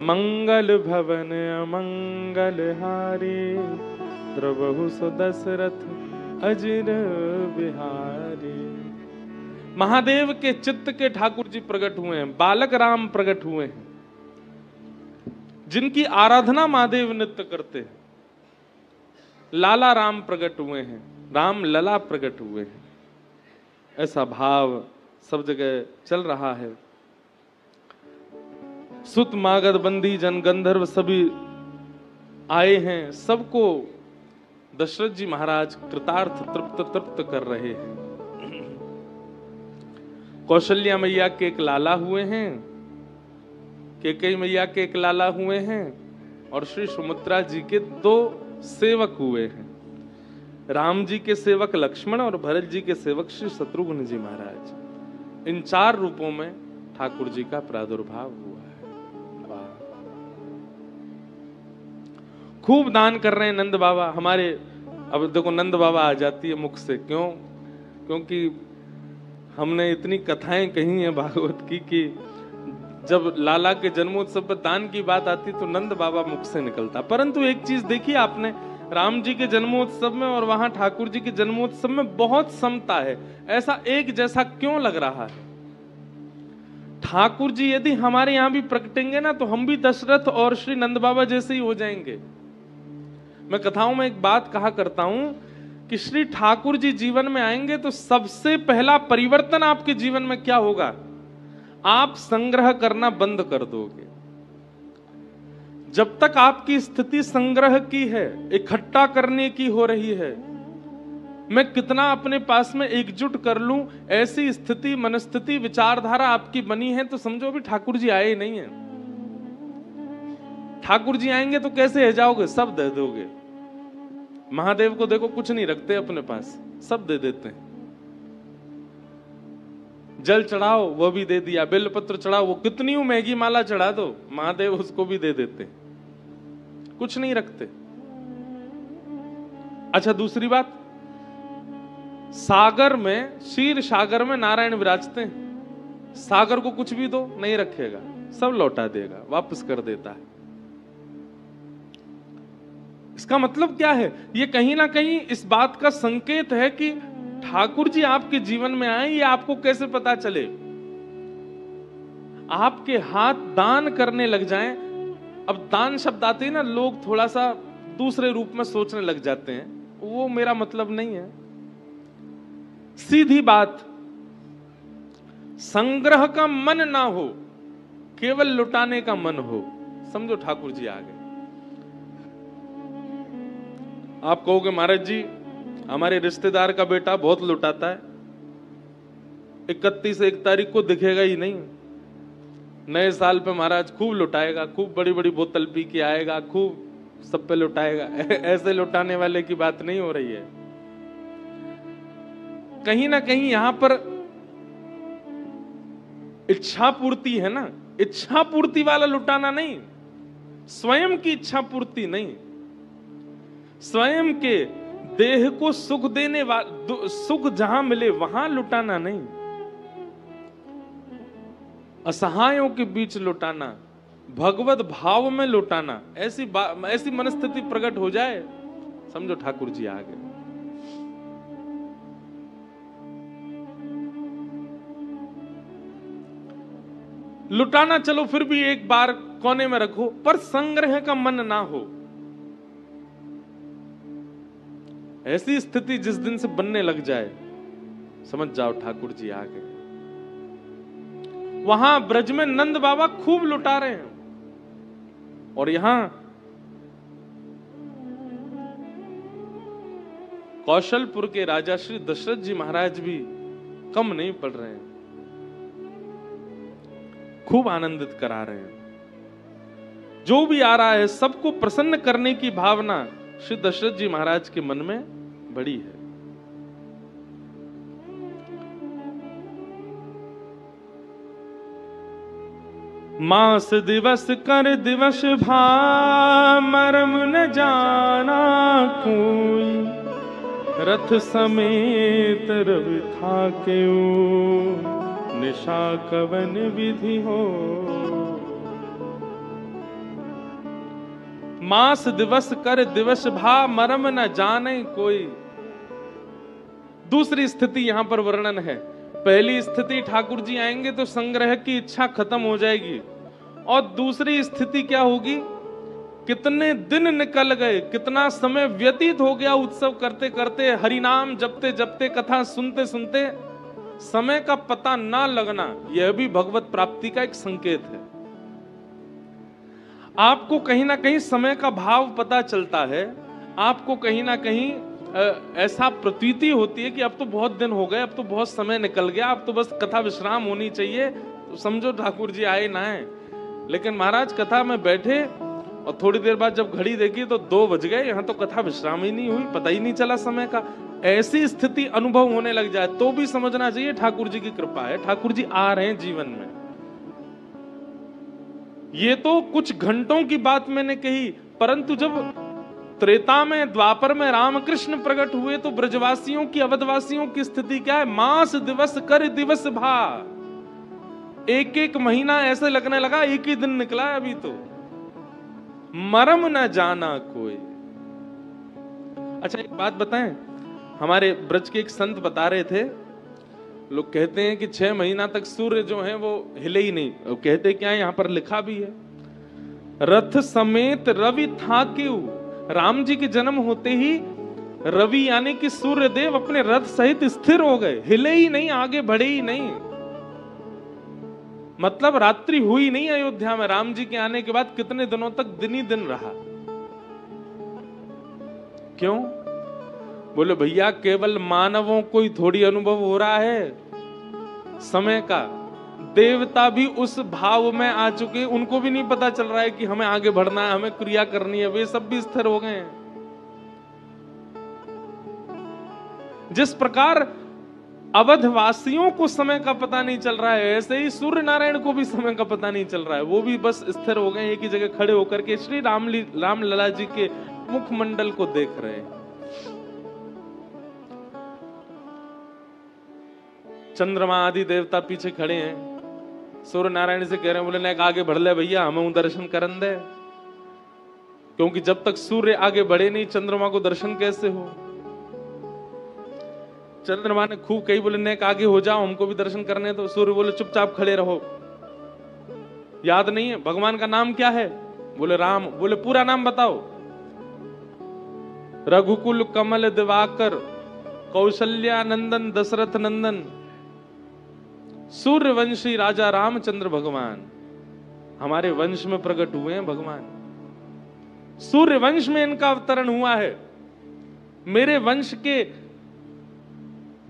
मंगल भवन अमंगल हारे, द्रवहु सो दशरथ अजिर बिहारी। महादेव के चित्त के ठाकुर जी प्रकट हुए हैं, बालक राम प्रकट हुए हैं, जिनकी आराधना महादेव नित्य करते हैं। लाला राम प्रकट हुए हैं, राम लला प्रकट हुए हैं। ऐसा भाव सब जगह चल रहा है। सुत मागध बंदी जन गंधर्व सभी आए हैं, सबको दशरथ जी महाराज कृतार्थ तृप्त कर रहे हैं। कौशल्या मैया के एक लाला हुए हैं, कैकेयी मैया के एक लाला हुए हैं, और श्री सुमित्रा जी के 2 सेवक हुए हैं। राम जी के सेवक लक्ष्मण और भरत जी के सेवक श्री शत्रुघ्न जी महाराज। इन 4 रूपों में ठाकुर जी का प्रादुर्भाव हुआ है। वाह, खूब दान कर रहे हैं नंद बाबा हमारे। अब देखो नंद बाबा आ जाती है मुख से, क्यों? क्योंकि हमने इतनी कथाएं कही हैं भागवत की कि जब लाला के जन्मोत्सव पर दान की बात आती तो नंद बाबा मुख से निकलता। परंतु एक चीज देखी आपने, राम जी के जन्मोत्सव में और वहां ठाकुर जी के जन्मोत्सव में बहुत समता है। ऐसा एक जैसा क्यों लग रहा है? ठाकुर जी यदि हमारे यहां भी प्रकटेंगे ना, तो हम भी दशरथ और श्री नंद बाबा जैसे ही हो जाएंगे। मैं कथाओं में एक बात कहा करता हूं कि श्री ठाकुर जी जीवन में आएंगे तो सबसे पहला परिवर्तन आपके जीवन में क्या होगा? आप संग्रह करना बंद कर दोगे। जब तक आपकी स्थिति संग्रह की है, इकट्ठा करने की हो रही है, मैं कितना अपने पास में एकजुट कर लूं, ऐसी स्थिति मनस्थिति विचारधारा आपकी बनी है, तो समझो अभी ठाकुर जी आए नहीं है। ठाकुर जी आएंगे तो कैसे है जाओगे? सब दे दोगे। महादेव को देखो, कुछ नहीं रखते अपने पास, सब दे देते हैं। जल चढ़ाओ वो भी दे दिया, बेलपत्र चढ़ाओ, वो कितनी महंगी माला चढ़ा दो, महादेव उसको भी दे देते, कुछ नहीं रखते। अच्छा, दूसरी बात, सागर में, क्षीर सागर में नारायण विराजते हैं। सागर को कुछ भी दो नहीं रखेगा, सब लौटा देगा, वापस कर देता है। इसका मतलब क्या है? ये कहीं ना कहीं इस बात का संकेत है कि ठाकुर जी आपके जीवन में आए। ये आपको कैसे पता चले? आपके हाथ दान करने लग जाएं। अब दान शब्द आते ही ना, लोग थोड़ा सा दूसरे रूप में सोचने लग जाते हैं, वो मेरा मतलब नहीं है। सीधी बात, संग्रह का मन ना हो, केवल लुटाने का मन हो, समझो ठाकुर जी आ गए। आप कहोगे महाराज जी हमारे रिश्तेदार का बेटा बहुत लुटाता है, 31 तारीख को दिखेगा ही नहीं, नए साल पे महाराज खूब लुटाएगा, खूब बड़ी बड़ी बोतल पी के आएगा, खूब सब पे लुटाएगा। ऐसे लुटाने वाले की बात नहीं हो रही है। कहीं ना कहीं यहां पर इच्छा पूर्ति है ना, इच्छा पूर्ति वाला लुटाना नहीं, स्वयं की इच्छा पूर्ति नहीं, स्वयं के देह को सुख देने वाला, सुख जहां मिले वहां लुटाना नहीं, असहायों के बीच लुटाना, भगवत भाव में लुटाना। ऐसी मनस्थिति प्रकट हो जाए, समझो ठाकुर जी आ गए। लुटाना चलो फिर भी एक बार कोने में रखो, पर संग्रह का मन ना हो। ऐसी स्थिति जिस दिन से बनने लग जाए, समझ जाओ ठाकुर जी आ गए। वहां ब्रज में नंद बाबा खूब लुटा रहे हैं, और यहां कौशलपुर के राजा श्री दशरथ जी महाराज भी कम नहीं पड़ रहे हैं, खूब आनंदित करा रहे हैं। जो भी आ रहा है सबको प्रसन्न करने की भावना श्री दशरथ जी महाराज के मन में बड़ी है। मास दिवस कर दिवस भा मरम न जाना कोई, रथ समेत रवि था क्यों निशा कवन विधि हो। मास दिवस कर दिवस भा, मरम न जाने कोई। दूसरी स्थिति यहां पर वर्णन है। पहली स्थिति ठाकुर जी आएंगे तो संग्रह की इच्छा खत्म हो जाएगी, और दूसरी स्थिति क्या होगी, कितने दिन निकल गए, कितना समय व्यतीत हो गया उत्सव करते करते, हरिनाम जपते जपते, कथा सुनते सुनते, समय का पता ना लगना, यह भी भगवत प्राप्ति का एक संकेत है। आपको कहीं ना कहीं समय का भाव पता चलता है, आपको कहीं ना कहीं ऐसा प्रतीति होती है कि अब तो बहुत दिन हो गए, अब तो बहुत समय निकल गया, अब तो बस कथा विश्राम होनी चाहिए, तो समझो ठाकुर जी आए ना आए। लेकिन महाराज कथा में बैठे और थोड़ी देर बाद जब घड़ी देखी तो 2 बज गए, यहां तो कथा विश्राम ही नहीं हुई, पता ही नहीं चला समय का। ऐसी स्थिति अनुभव होने लग जाए तो भी समझना चाहिए ठाकुर जी की कृपा है, ठाकुर जी आ रहे हैं जीवन में। ये तो कुछ घंटों की बात मैंने कही, परंतु जब त्रेता में, द्वापर में रामकृष्ण प्रकट हुए तो ब्रजवासियों की, अवधवासियों की स्थिति क्या है, मास दिवस कर दिवस भा। एक एक महीना ऐसे लगने लगा एक ही दिन निकला है अभी तो, मरम न जाना कोई। अच्छा एक बात बताएं, हमारे ब्रज के एक संत बता रहे थे, लोग कहते हैं कि 6 महीना तक सूर्य जो है वो हिले ही नहीं। कहते क्या है, यहां पर लिखा भी है, रथ समेत रवि था क्यों। राम जी के जन्म होते ही रवि यानी कि सूर्य देव अपने रथ सहित स्थिर हो गए, हिले ही नहीं, आगे बढ़े ही नहीं। मतलब रात्रि हुई नहीं अयोध्या में। राम जी के आने के बाद कितने दिनों तक दिन ही दिन रहा। क्यों? बोले भैया केवल मानवों को ही थोड़ी अनुभव हो रहा है समय का, देवता भी उस भाव में आ चुके, उनको भी नहीं पता चल रहा है कि हमें आगे बढ़ना है, हमें क्रिया करनी है, वे सब भी स्थिर हो गए हैं। जिस प्रकार अवधवासियों को समय का पता नहीं चल रहा है, ऐसे ही सूर्य नारायण को भी समय का पता नहीं चल रहा है, वो भी बस स्थिर हो गए, एक ही जगह खड़े होकर के श्री राम लला जी के मुखमंडल को देख रहे हैं। चंद्रमा आदि देवता पीछे खड़े हैं, सूर्य नारायण से कह रहे हैं, बोले नेक आगे बढ़ ले भैया, हमें दर्शन करन दे। क्योंकि जब तक सूर्य आगे बढ़े नहीं, चंद्रमा को दर्शन कैसे हो। चंद्रमा ने खूब कही, बोले नेक आगे हो जाओ, हमको भी दर्शन करने दो। सूर्य बोले चुपचाप खड़े रहो। याद नहीं है भगवान का नाम क्या है? बोले राम। बोले पूरा नाम बताओ। रघुकुल कमल दिवाकर, कौशल्या नंदन, दशरथ नंदन, सूर्यवंशी राजा रामचंद्र भगवान हमारे वंश में प्रकट हुए हैं। भगवान सूर्य वंश में इनका अवतरण हुआ है। मेरे वंश के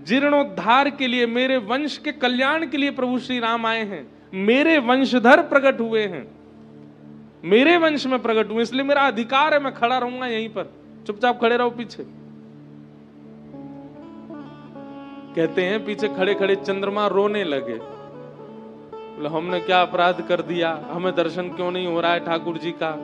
जीर्णोद्धार के लिए, मेरे वंश के कल्याण के लिए प्रभु श्री राम आए हैं। मेरे वंशधर प्रकट हुए हैं, मेरे वंश में प्रकट हुए, इसलिए मेरा अधिकार है, मैं खड़ा रहूंगा यहीं पर। चुपचाप खड़े रहो पीछे। कहते हैं पीछे खड़े खड़े चंद्रमा रोने लगे, बोले हमने क्या अपराध कर दिया, हमें दर्शन क्यों नहीं हो रहा है ठाकुर जी का।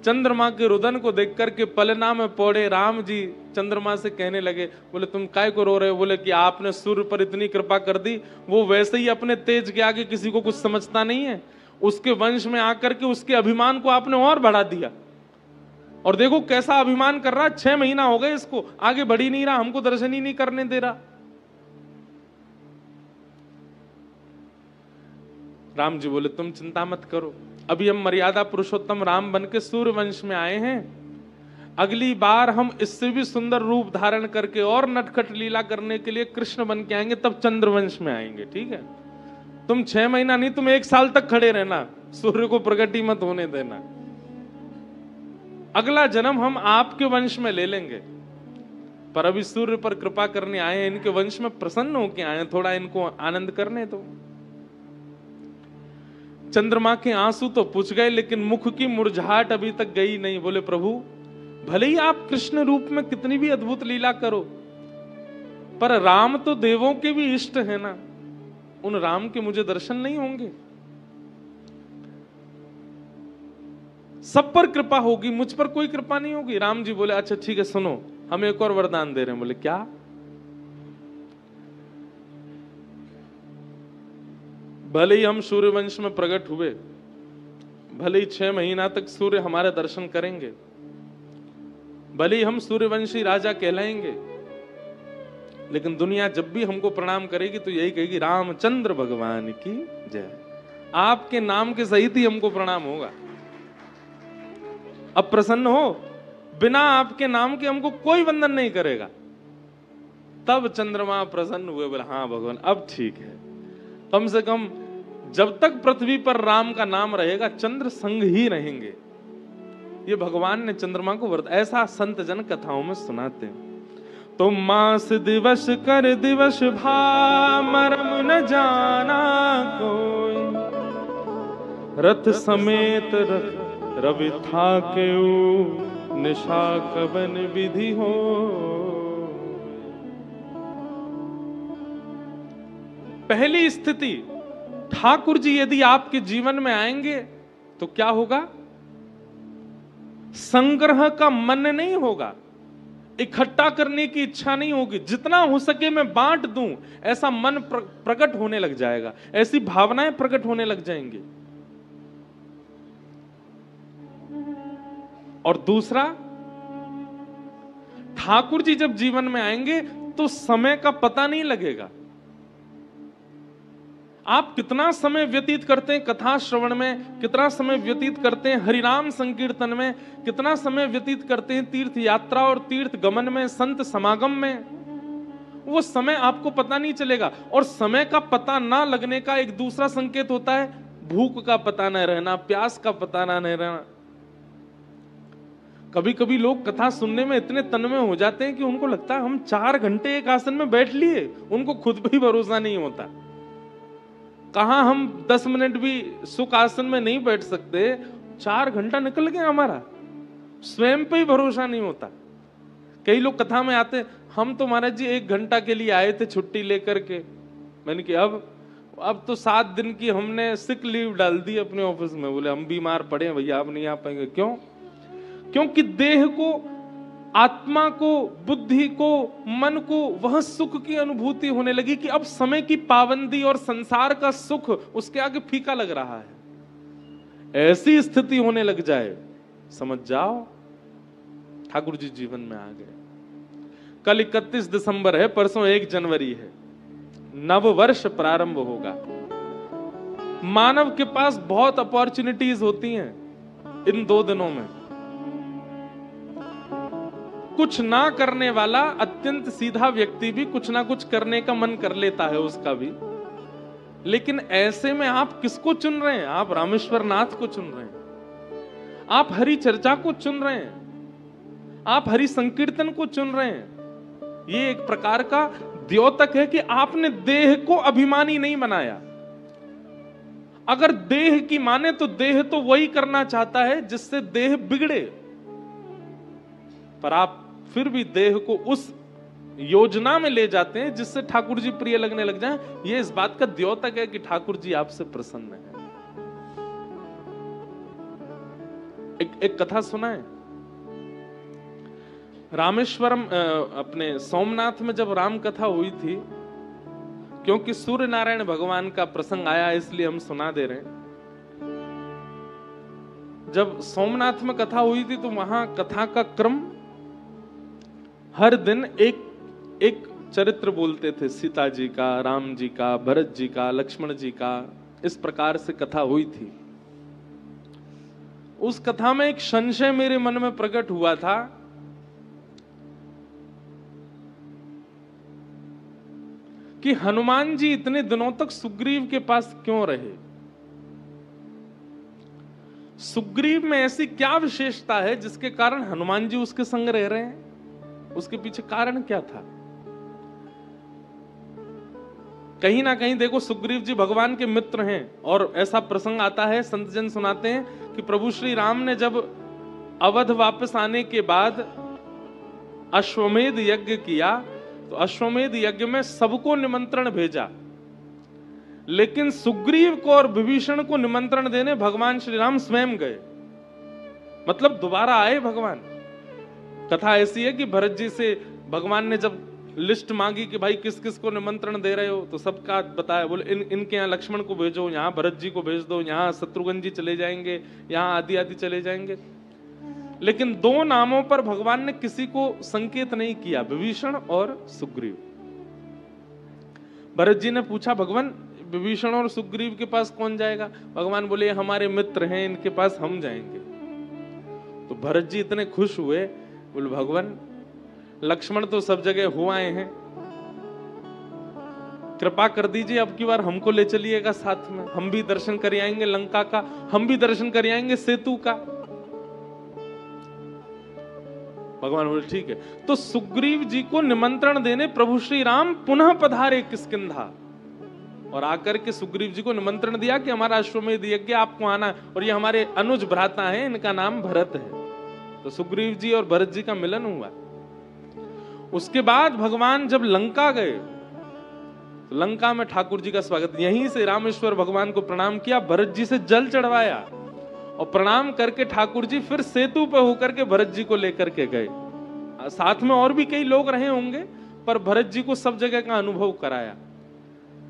चंद्रमा के रुदन को देख करके पलना में पौड़े राम जी चंद्रमा से कहने लगे, बोले तुम काय को रो रहे हो? बोले कि आपने सूर्य पर इतनी कृपा कर दी, वो वैसे ही अपने तेज के आगे किसी को कुछ समझता नहीं है, उसके वंश में आकर के उसके अभिमान को आपने और बढ़ा दिया। और देखो कैसा अभिमान कर रहा, 6 महीना हो गए इसको, आगे बढ़ ही नहीं रहा, हमको दर्शन ही नहीं करने दे रहा। राम जी बोले तुम चिंता मत करो, अभी हम मर्यादा पुरुषोत्तम राम बन के सूर्य वंश में आए हैं, अगली बार हम इससे भी सुंदर रूप धारण करके और नटखट लीला करने के लिए कृष्ण बन के आएंगे, तब चंद्रवंश में आएंगे। ठीक है, तुम 6 महीना नहीं, तुम 1 साल तक खड़े रहना, सूर्य को प्रकट ही मत होने देना। अगला जन्म हम आपके वंश में ले लेंगे, पर अभी सूर्य पर कृपा करने आए हैं, इनके वंश में प्रसन्न होके आए हैं, थोड़ा इनको आनंद करने दो। चंद्रमा के आंसू तो पुछ गए, लेकिन मुख की मुरझाहट अभी तक गई नहीं। बोले प्रभु भले ही आप कृष्ण रूप में कितनी भी अद्भुत लीला करो, पर राम तो देवों के भी इष्ट है ना, उन राम के मुझे दर्शन नहीं होंगे? सब पर कृपा होगी, मुझ पर कोई कृपा नहीं होगी। राम जी बोले अच्छा ठीक है, सुनो हम एक और वरदान दे रहे हैं। बोले क्या? भले ही हम सूर्यवंश में प्रकट हुए, भले ही 6 महीना तक सूर्य हमारे दर्शन करेंगे, भले ही हम सूर्यवंशी राजा कहलाएंगे, लेकिन दुनिया जब भी हमको प्रणाम करेगी तो यही कहेगी रामचंद्र भगवान की जय। आपके नाम के सहित ही हमको प्रणाम होगा। अब प्रसन्न हो, बिना आपके नाम के हमको कोई वंदन नहीं करेगा। तब चंद्रमा प्रसन्न हुए, बोले हाँ भगवान अब ठीक है। कम से कम जब तक पृथ्वी पर राम का नाम रहेगा चंद्र संग ही रहेंगे। ये भगवान ने चंद्रमा को व्रत, ऐसा संत जन कथाओं में सुनाते हैं। तो मास दिवस कर दिवस भा मरम न जाना कोई, रथ समेत रवि था के निशा कवन विधि हो। पहली स्थिति, ठाकुर जी यदि आपके जीवन में आएंगे तो क्या होगा? संग्रह का मन नहीं होगा, इकट्ठा करने की इच्छा नहीं होगी, जितना हो सके मैं बांट दूं, ऐसा मन प्रकट होने लग जाएगा, ऐसी भावनाएं प्रकट होने लग जाएंगी। और दूसरा, ठाकुर जी जब जीवन में आएंगे तो समय का पता नहीं लगेगा। आप कितना समय व्यतीत करते हैं कथा श्रवण में, कितना समय व्यतीत करते हैं हरिनाम संकीर्तन में, कितना समय व्यतीत करते हैं तीर्थ यात्रा और तीर्थ गमन में, संत समागम में, वो समय आपको पता नहीं चलेगा। और समय का पता ना लगने का एक दूसरा संकेत होता है भूख का पता न रहना, प्यास का पता ना रहना। कभी कभी लोग कथा सुनने में इतने तन्मय हो जाते हैं कि उनको लगता है हम 4 घंटे एक आसन में बैठ लिए, उनको खुद भी भरोसा नहीं होता। कहां हम 10 मिनट भी सुख आसन में नहीं बैठ सकते, 4 घंटा निकल गया हमारा, स्वयं पे ही भरोसा नहीं होता। कई लोग कथा में आते, हम तो महाराज जी 1 घंटा के लिए आए थे छुट्टी लेकर के। मैंने कहा अब तो 7 दिन की हमने सिक लीव डाल दी अपने ऑफिस में। बोले हम बीमार पड़े हैं भैया, आप नहीं आ पाएंगे। क्यों? क्योंकि देह को, आत्मा को, बुद्धि को, मन को वह सुख की अनुभूति होने लगी कि अब समय की पाबंदी और संसार का सुख उसके आगे फीका लग रहा है। ऐसी स्थिति होने लग जाए, समझ जाओ ठाकुर जी जीवन में आ गए। कल 31 दिसंबर है, परसों 1 जनवरी है, नव वर्ष प्रारंभ होगा। मानव के पास बहुत अपॉर्चुनिटीज होती हैं इन 2 दिनों में। कुछ ना करने वाला अत्यंत सीधा व्यक्ति भी कुछ ना कुछ करने का मन कर लेता है उसका भी। लेकिन ऐसे में आप किसको चुन रहे हैं? आप रामेश्वर नाथ को चुन रहे हैं, आप हरि चर्चा को चुन रहे हैं, आप हरि संकीर्तन को चुन रहे हैं। ये एक प्रकार का द्योतक है कि आपने देह को अभिमानी नहीं बनाया। अगर देह की माने तो देह तो वही करना चाहता है जिससे देह बिगड़े, पर आप फिर भी देह को उस योजना में ले जाते हैं जिससे ठाकुर जी प्रिय लगने लग जाएं। ये इस बात का द्योतक है कि ठाकुर जी आपसे प्रसन्न है। एक कथा सुना है, रामेश्वरम अपने सोमनाथ में जब राम कथा हुई थी, क्योंकि सूर्य नारायण भगवान का प्रसंग आया इसलिए हम सुना दे रहे हैं। जब सोमनाथ में कथा हुई थी तो वहां कथा का क्रम हर दिन एक चरित्र बोलते थे, सीता जी का, राम जी का, भरत जी का, लक्ष्मण जी का, इस प्रकार से कथा हुई थी। उस कथा में एक संशय मेरे मन में प्रकट हुआ था कि हनुमान जी इतने दिनों तक सुग्रीव के पास क्यों रहे। सुग्रीव में ऐसी क्या विशेषता है जिसके कारण हनुमान जी उसके संग रह रहे हैं? उसके पीछे कारण क्या था? कहीं ना कहीं देखो, सुग्रीव जी भगवान के मित्र हैं और ऐसा प्रसंग आता है, संत जन सुनाते हैं कि प्रभु श्री राम ने जब अवध वापस आने के बाद अश्वमेध यज्ञ किया तो अश्वमेध यज्ञ में सबको निमंत्रण भेजा, लेकिन सुग्रीव को और विभीषण को निमंत्रण देने भगवान श्री राम स्वयं गए। मतलब दोबारा आए भगवान। कथा ऐसी है कि भरत जी से भगवान ने जब लिस्ट मांगी कि भाई किस किस को निमंत्रण दे रहे हो, तो सबका बताया। बोले इनके यहाँ लक्ष्मण को भेजो, यहाँ भरत जी को भेज दो, यहाँ शत्रुघ्न जी चले जाएंगे, यहाँ आदि आदि चले जाएंगे। लेकिन दो नामों पर भगवान ने किसी को संकेत नहीं किया, विभीषण और सुग्रीव। भरत जी ने पूछा, भगवान विभीषण और सुग्रीव के पास कौन जाएगा? भगवान बोले हमारे मित्र हैं, इनके पास हम जाएंगे। तो भरत जी इतने खुश हुए, बोले भगवान लक्ष्मण तो सब जगह हो आए हैं, कृपा कर दीजिए अब की बार हमको ले चलिएगा साथ में, हम भी दर्शन कर आएंगे लंका का, हम भी दर्शन कर आएंगे सेतु का। भगवान बोले ठीक है। तो सुग्रीव जी को निमंत्रण देने प्रभु श्री राम पुनः पधारे किष्किंधा, और आकर के सुग्रीव जी को निमंत्रण दिया कि हमारा अश्वमेध यज्ञ आपको आना, और ये हमारे अनुज भ्राता हैं, इनका नाम भरत है। तो सुग्रीव जी और भरत जी का मिलन हुआ। उसके बाद भगवान जब लंका गए, तो लंका में ठाकुर जी का स्वागत, यहीं से रामेश्वर भगवान को प्रणाम किया, भरत जी से जल चढ़वाया, और प्रणाम करके ठाकुर जी फिर सेतु पर होकर के भरत जी को लेकर के गए। साथ में और भी कई लोग रहे होंगे, पर भरत जी को सब जगह का अनुभव कराया।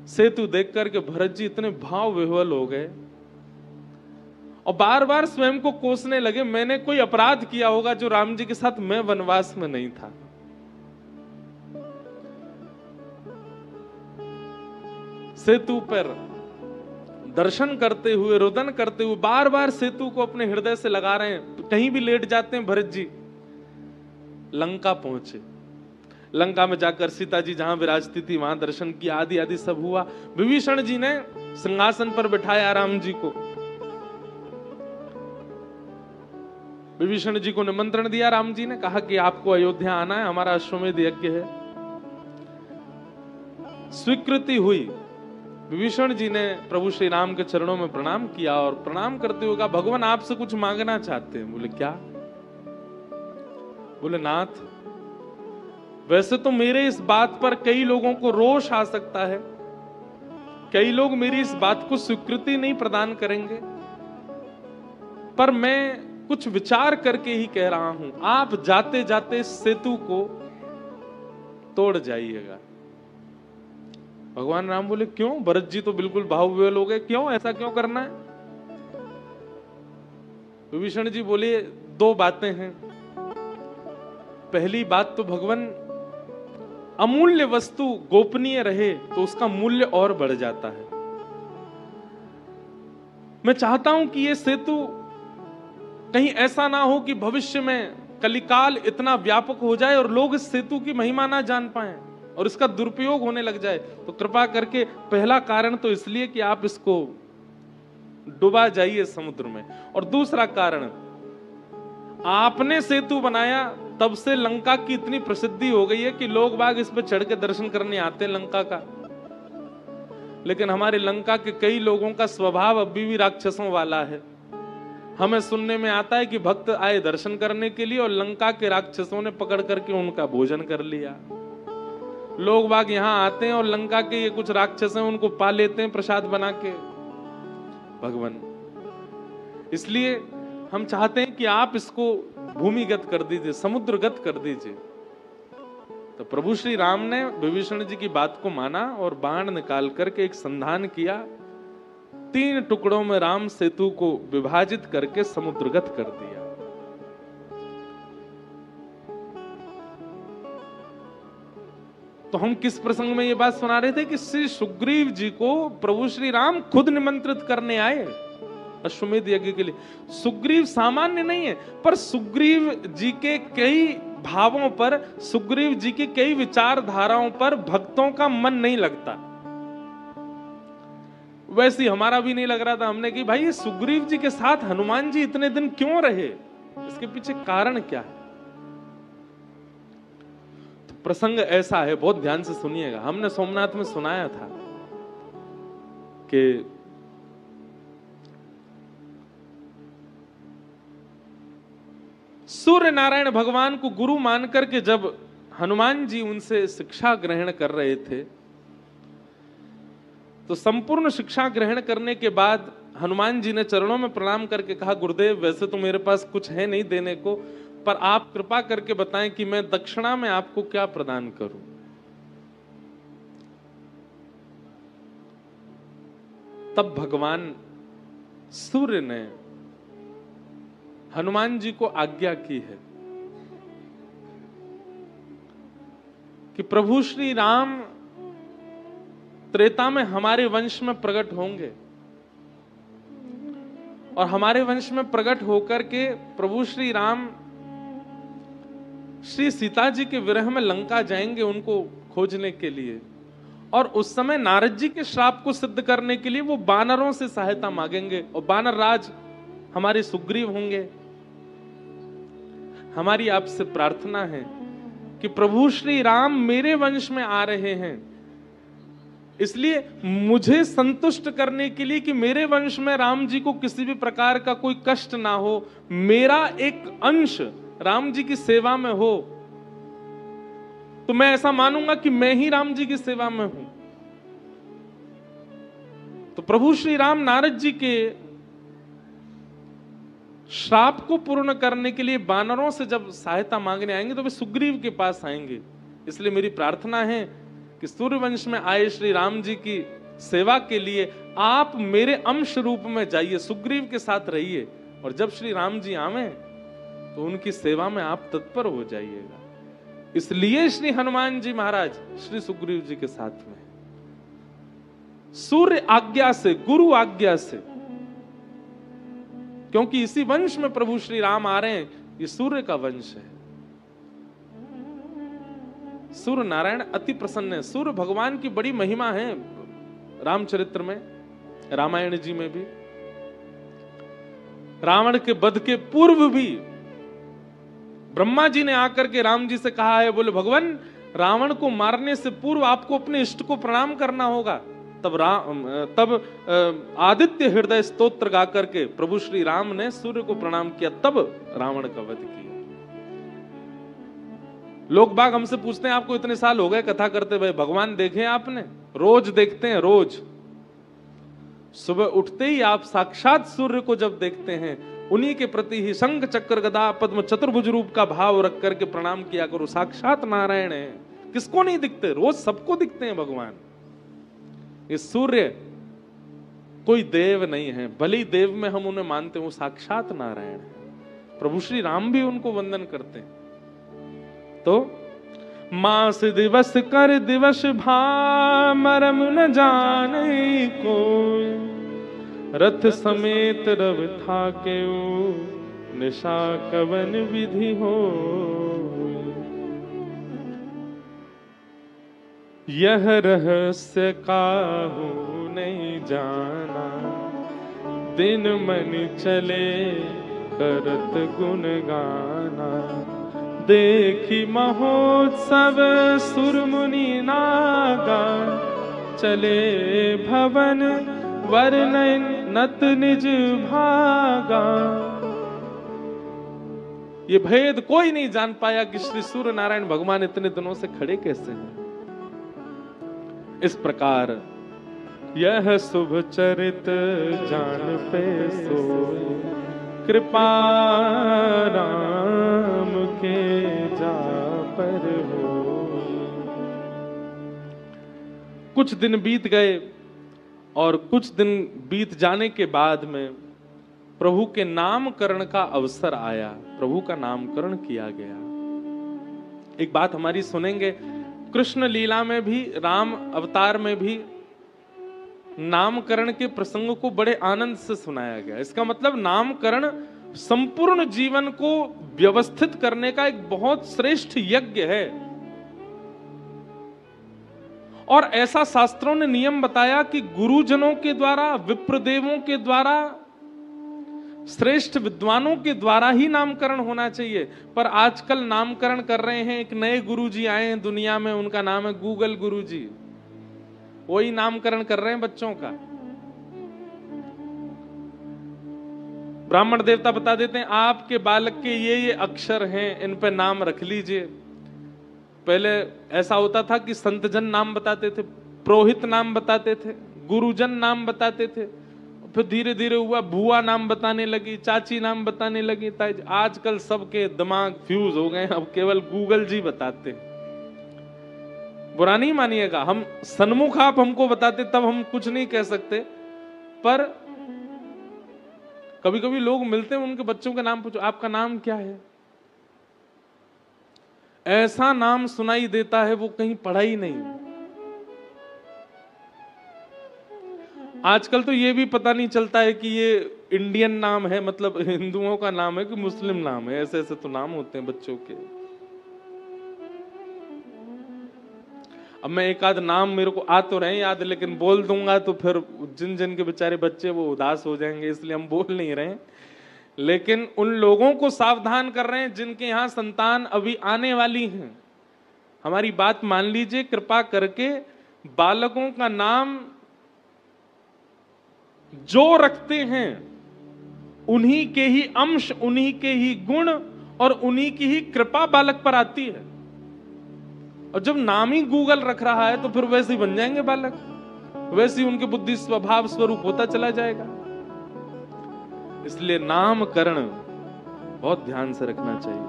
सेतु देख करके भरत जी इतने भाव विह्वल हो गए, और बार बार स्वयं को कोसने लगे, मैंने कोई अपराध किया होगा जो राम जी के साथ मैं वनवास में नहीं था। सेतु पर दर्शन करते हुए, रुदन करते हुए, बार बार सेतु को अपने हृदय से लगा रहे हैं। कहीं भी लेट जाते हैं भरत जी। लंका पहुंचे, लंका में जाकर सीता जी जहां विराजती थी वहां दर्शन किया, आदि आदि सब हुआ। विभीषण जी ने सिंहासन पर बिठाया राम जी को, विभीषण जी को निमंत्रण दिया राम जी ने, कहा कि आपको अयोध्या आना है, हमारा अश्वमेध यज्ञ है। स्वीकृति हुई। विभीषण जी ने प्रभु श्री राम के चरणों में प्रणाम किया, और प्रणाम करते हुए कहा, भगवान आपसे कुछ मांगना चाहते हैं। बोले क्या? बोले नाथ, वैसे तो मेरे इस बात पर कई लोगों को रोष आ सकता है, कई लोग मेरी इस बात को स्वीकृति नहीं प्रदान करेंगे, पर मैं कुछ विचार करके ही कह रहा हूं, आप जाते जाते सेतु को तोड़ जाइएगा। भगवान राम बोले क्यों? भरत जी तो बिल्कुल भावविह्वल हो गए, क्यों, ऐसा क्यों करना है? विभीषण जी बोले दो बातें हैं। पहली बात तो भगवान, अमूल्य वस्तु गोपनीय रहे तो उसका मूल्य और बढ़ जाता है। मैं चाहता हूं कि यह सेतु कहीं ऐसा ना हो कि भविष्य में कलिकाल इतना व्यापक हो जाए और लोग इस सेतु की महिमा ना जान पाएं और इसका दुरुपयोग होने लग जाए। तो कृपा करके, पहला कारण तो इसलिए कि आप इसको डुबा जाइए समुद्र में, और दूसरा कारण, आपने सेतु बनाया तब से लंका की इतनी प्रसिद्धि हो गई है कि लोग बाग इस पे चढ़ के दर्शन करने आते हैं लंका का। लेकिन हमारे लंका के कई लोगों का स्वभाव अभी भी राक्षसों वाला है। हमें सुनने में आता है कि भक्त आए दर्शन करने के लिए और लंका के राक्षसों ने पकड़ करके उनका भोजन कर लिया। लोग बाग यहां आते हैं और लंका के ये कुछ राक्षस हैं, उनको पा लेते हैं प्रसाद बना के। भगवान, इसलिए हम चाहते हैं कि आप इसको भूमिगत कर दीजिए, समुद्रगत कर दीजिए। तो प्रभु श्री राम ने विभीषण जी की बात को माना और बाण निकाल करके एक संधान किया। 3 टुकड़ों में राम सेतु को विभाजित करके समुद्रगत कर दिया। तो हम किस प्रसंग में ये बात सुना रहे थे कि श्री सुग्रीव जी को प्रभु श्री राम खुद निमंत्रित करने आए अश्वमेध यज्ञ के लिए। सुग्रीव सामान्य नहीं है, पर सुग्रीव जी के कई भावों पर, सुग्रीव जी की कई विचारधाराओं पर भक्तों का मन नहीं लगता। वैसे ही हमारा भी नहीं लग रहा था। हमने कि भाई ये सुग्रीव जी के साथ हनुमान जी इतने दिन क्यों रहे, इसके पीछे कारण क्या है? तो प्रसंग ऐसा है, बहुत ध्यान से सुनिएगा। हमने सोमनाथ में सुनाया था कि सूर्य नारायण भगवान को गुरु मानकर के जब हनुमान जी उनसे शिक्षा ग्रहण कर रहे थे, तो संपूर्ण शिक्षा ग्रहण करने के बाद हनुमान जी ने चरणों में प्रणाम करके कहा, गुरुदेव वैसे तो मेरे पास कुछ है नहीं देने को, पर आप कृपा करके बताएं कि मैं दक्षिणा में आपको क्या प्रदान करूं। तब भगवान सूर्य ने हनुमान जी को आज्ञा की है कि प्रभु श्री राम त्रेता में हमारे वंश में प्रकट होंगे और हमारे वंश में प्रकट होकर के प्रभु श्री राम श्री सीता जी के विरह में लंका जाएंगे उनको खोजने के लिए, और उस समय नारद जी के श्राप को सिद्ध करने के लिए वो वानरों से सहायता मांगेंगे और वानर राज हमारे सुग्रीव होंगे। हमारी आपसे प्रार्थना है कि प्रभु श्री राम मेरे वंश में आ रहे हैं, इसलिए मुझे संतुष्ट करने के लिए कि मेरे वंश में राम जी को किसी भी प्रकार का कोई कष्ट ना हो, मेरा एक अंश राम जी की सेवा में हो, तो मैं ऐसा मानूंगा कि मैं ही राम जी की सेवा में हूं। तो प्रभु श्री राम नारद जी के श्राप को पूर्ण करने के लिए वानरों से जब सहायता मांगने आएंगे तो वे सुग्रीव के पास आएंगे। इसलिए मेरी प्रार्थना है कि सूर्यवंश में आए श्री राम जी की सेवा के लिए आप मेरे अंश रूप में जाइए, सुग्रीव के साथ रहिए, और जब श्री राम जी आवे तो उनकी सेवा में आप तत्पर हो जाइएगा। इसलिए श्री हनुमान जी महाराज श्री सुग्रीव जी के साथ में सूर्य आज्ञा से, गुरु आज्ञा से, क्योंकि इसी वंश में प्रभु श्री राम आ रहे हैं, ये सूर्य का वंश है। सूर्य नारायण अति प्रसन्न है। सूर्य भगवान की बड़ी महिमा है रामचरित्र में, रामायण जी में भी। रावण के वध के पूर्व भी ब्रह्मा जी ने आकर के राम जी से कहा है, बोले भगवान रावण को मारने से पूर्व आपको अपने इष्ट को प्रणाम करना होगा। तब आदित्य हृदय स्तोत्र गा करके प्रभु श्री राम ने सूर्य को प्रणाम किया, तब रावण का वध किया। लोग बाग हमसे पूछते हैं आपको इतने साल हो गए कथा करते भाई, भगवान देखे आपने? रोज देखते हैं, रोज सुबह उठते ही आप साक्षात सूर्य को जब देखते हैं, उन्हीं के प्रति ही शंख चक्र गदा पद्म चतुर्भुज रूप का भाव रख करके प्रणाम किया करो। साक्षात नारायण है, किसको नहीं दिखते? रोज सबको दिखते हैं भगवान। ये सूर्य कोई देव नहीं है, भले ही देव में हम उन्हें मानते हैं, वो साक्षात नारायण है। प्रभु श्री राम भी उनको वंदन करते हैं। तो मास दिवस कर दिवस भा मरम न जाने को, रथ समेत रव था के निशा कवन विधि हो। यह रहस्य काहू नहीं जाना, दिन मन चले करत गुण गाना। देखी महोत्सव सुर मुनि नागा, चले भवन वर्णन नत निज भागा। ये भेद कोई नहीं जान पाया कि श्री सूर्य नारायण भगवान इतने दिनों से खड़े कैसे हैं। इस प्रकार यह शुभ चरित जान पे सोए, कृपा राम के जा पर हो। कुछ दिन बीत गए और कुछ दिन बीत जाने के बाद में प्रभु के नामकरण का अवसर आया, प्रभु का नामकरण किया गया। एक बात हमारी सुनेंगे, कृष्ण लीला में भी, राम अवतार में भी नामकरण के प्रसंग को बड़े आनंद से सुनाया गया। इसका मतलब नामकरण संपूर्ण जीवन को व्यवस्थित करने का एक बहुत श्रेष्ठ यज्ञ है। और ऐसा शास्त्रों ने नियम बताया कि गुरुजनों के द्वारा, विप्रदेवों के द्वारा, श्रेष्ठ विद्वानों के द्वारा ही नामकरण होना चाहिए। पर आजकल नामकरण कर रहे हैं, एक नए गुरुजी आए हैं दुनिया में, उनका नाम है गूगल गुरुजी। वही नामकरण कर रहे हैं बच्चों का। ब्राह्मण देवता बता देते हैं आपके बालक के ये अक्षर हैं, इन पे नाम रख लीजिए। पहले ऐसा होता था कि संतजन नाम बताते थे, पुरोहित नाम बताते थे, गुरुजन नाम बताते थे, फिर धीरे धीरे हुआ बुआ नाम बताने लगी, चाची नाम बताने लगी। आजकल सबके दिमाग फ्यूज हो गए, अब केवल गूगल जी बताते हैं। बुरा नहीं मानिएगा, हम सन्मुख आप हमको बताते तब हम कुछ नहीं कह सकते, पर कभी कभी लोग मिलते हैं, उनके बच्चों का नाम पूछो, आपका नाम क्या है? ऐसा नाम सुनाई देता है वो कहीं पढ़ा ही नहीं। आजकल तो ये भी पता नहीं चलता है कि ये इंडियन नाम है, मतलब हिंदुओं का नाम है कि मुस्लिम नाम है। ऐसे ऐसे तो नाम होते हैं बच्चों के। अब मैं एक आध नाम मेरे को आ तो रहे याद, लेकिन बोल दूंगा तो फिर जिन जिन के बेचारे बच्चे वो उदास हो जाएंगे, इसलिए हम बोल नहीं रहे। लेकिन उन लोगों को सावधान कर रहे हैं जिनके यहाँ संतान अभी आने वाली हैं। हमारी बात मान लीजिए, कृपा करके बालकों का नाम जो रखते हैं उन्हीं के ही अंश, उन्हीं के ही गुण और उन्हीं की ही कृपा बालक पर आती है। और जब नाम ही गूगल रख रहा है तो फिर वैसे ही बन जाएंगे बालक, वैसे ही उनके बुद्धि स्वभाव स्वरूप होता चला जाएगा। इसलिए नामकरण बहुत ध्यान से रखना चाहिए।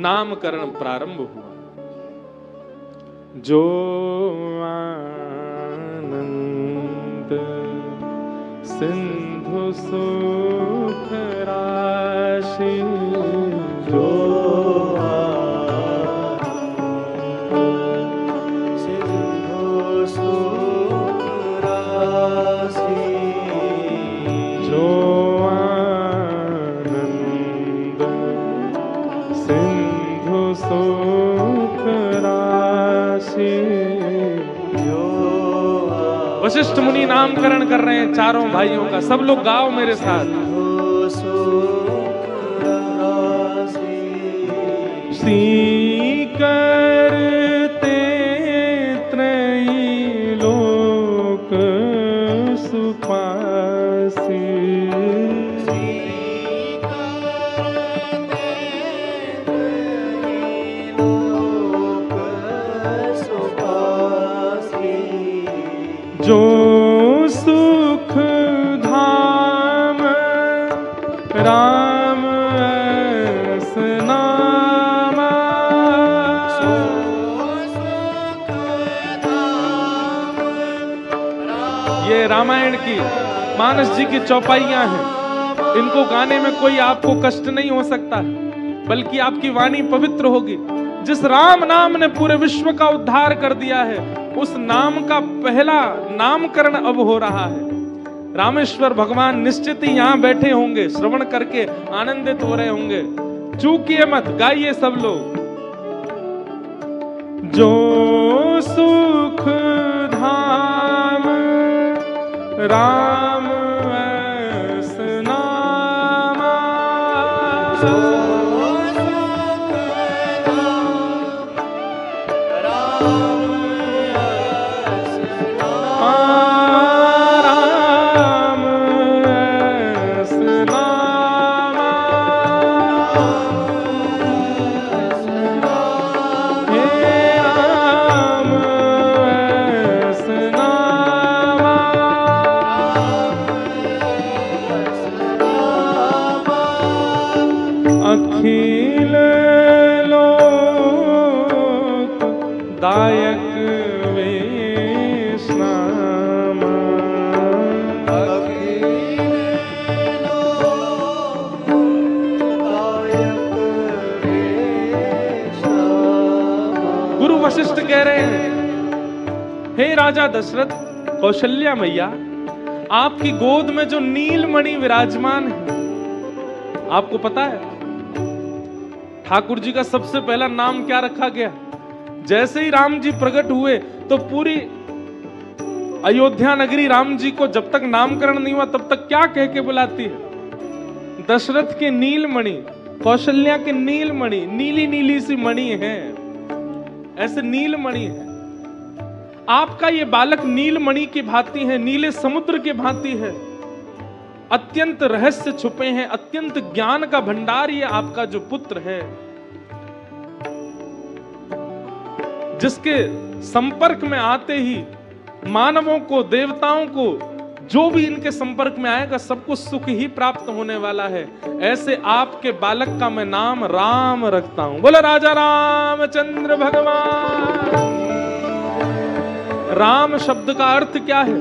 नामकरण प्रारंभ हुआ, जो आनंद सिंधु सुख राशि, जो वशिष्ठ मुनि नामकरण कर रहे हैं चारों भाइयों का। सब लोग गाओ मेरे साथ। सी करते त्रयी लोक सुपासी, जो सुख धाम राम ऐस नामा, ये रामायण की मानस जी की चौपाइयां हैं। इनको गाने में कोई आपको कष्ट नहीं हो सकता, बल्कि आपकी वाणी पवित्र होगी। जिस राम नाम ने पूरे विश्व का उद्धार कर दिया है, उस नाम का पहला नामकरण अब हो रहा है। रामेश्वर भगवान निश्चित ही यहां बैठे होंगे, श्रवण करके आनंदित हो रहे होंगे। चूकिए मत, गाइए सब लोग। जो सुख धाम राम ऐस नामा, अखिल लोक दायक वैष्णव, गुरु वशिष्ठ कह रहे हैं, हे राजा दशरथ, कौशल्या मैया, आपकी गोद में जो नीलमणि विराजमान है, आपको पता है ठाकुर जी का सबसे पहला नाम क्या रखा गया? जैसे ही राम जी प्रकट हुए तो पूरी अयोध्या नगरी राम जी को जब तक नामकरण नहीं हुआ तब तक क्या कह के बुलाती है? दशरथ के नीलमणि, कौशल्या के नीलमणि, नीली नीली सी मणि है, ऐसे नीलमणि है। आपका ये बालक नीलमणि की भांति है, नीले समुद्र की भांति है। अत्यंत रहस्य छुपे हैं, अत्यंत ज्ञान का भंडार ये आपका जो पुत्र है, जिसके संपर्क में आते ही मानवों को, देवताओं को, जो भी इनके संपर्क में आएगा सबको सुख ही प्राप्त होने वाला है। ऐसे आपके बालक का मैं नाम राम रखता हूं। बोलो राजा रामचंद्र भगवान। राम शब्द का अर्थ क्या है?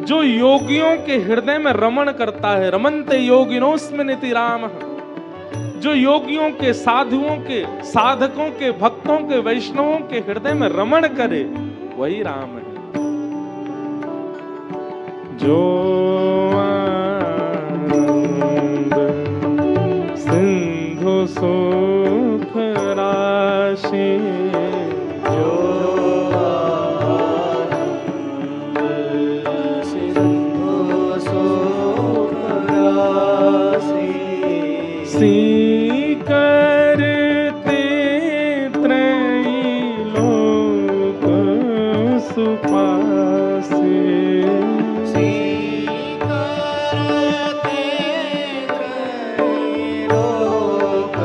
जो योगियों के हृदय में रमण करता है। रमन्ते योगिनोस्मिनिति रामः। जो योगियों के, साधुओं के, साधकों के, भक्तों के, वैष्णवों के हृदय में रमण करे, वही राम है। जो आनंद सिंधु सुख राशि, जो आनंद सिंधु सुख राशि, सी करते त्रैलोक सुपासे। सी करते त्रैलोक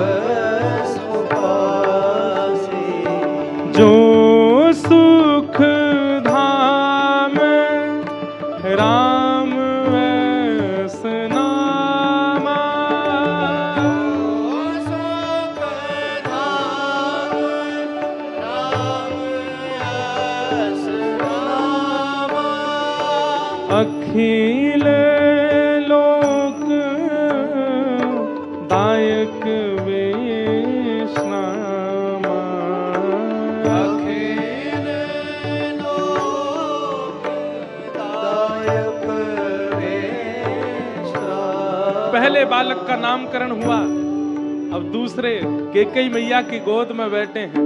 सुपासे। जो सुख धाम राम वैस नामा। सुख धाम राम यस नामा। अखिल लोक दायक वेशनामा। अखिल लोक दायक वेशनामा। पहले बालक का नामकरण हुआ, अब दूसरे कैकेयी मैया की गोद में बैठे हैं।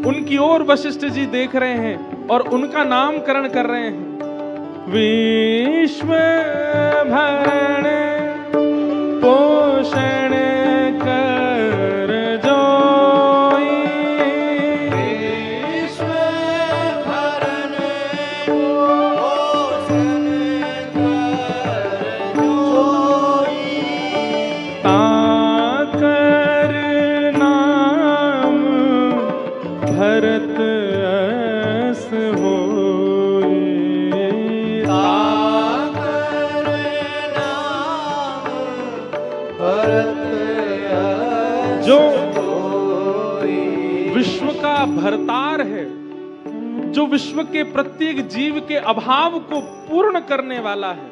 उनकी ओर वशिष्ठ जी देख रहे हैं और उनका नामकरण कर रहे हैं। विश्व भरण पोषण कर जोई। विश्व भरण पोषण कर जोई। ताकर नाम भरत अस होए। ताकर नाम भरत यस जो होई। विश्व का भरतार है, जो विश्व के प्रत्येक जीव के अभाव को पूर्ण करने वाला है।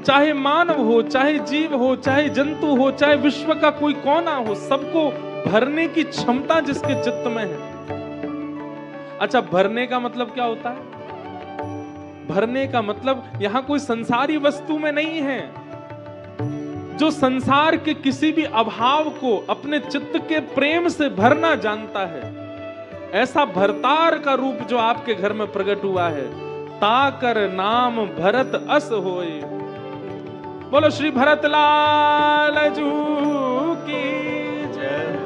चाहे मानव हो, चाहे जीव हो, चाहे जंतु हो, चाहे विश्व का कोई कोना हो, सबको भरने की क्षमता जिसके चित्त में है। अच्छा, भरने का मतलब क्या होता है? भरने का मतलब यहां कोई संसारी वस्तु में नहीं है। जो संसार के किसी भी अभाव को अपने चित्त के प्रेम से भरना जानता है, ऐसा भरतार का रूप जो आपके घर में प्रकट हुआ है। ताकर नाम भरत अस होए। बोलो श्री भरत लाल जू की जय।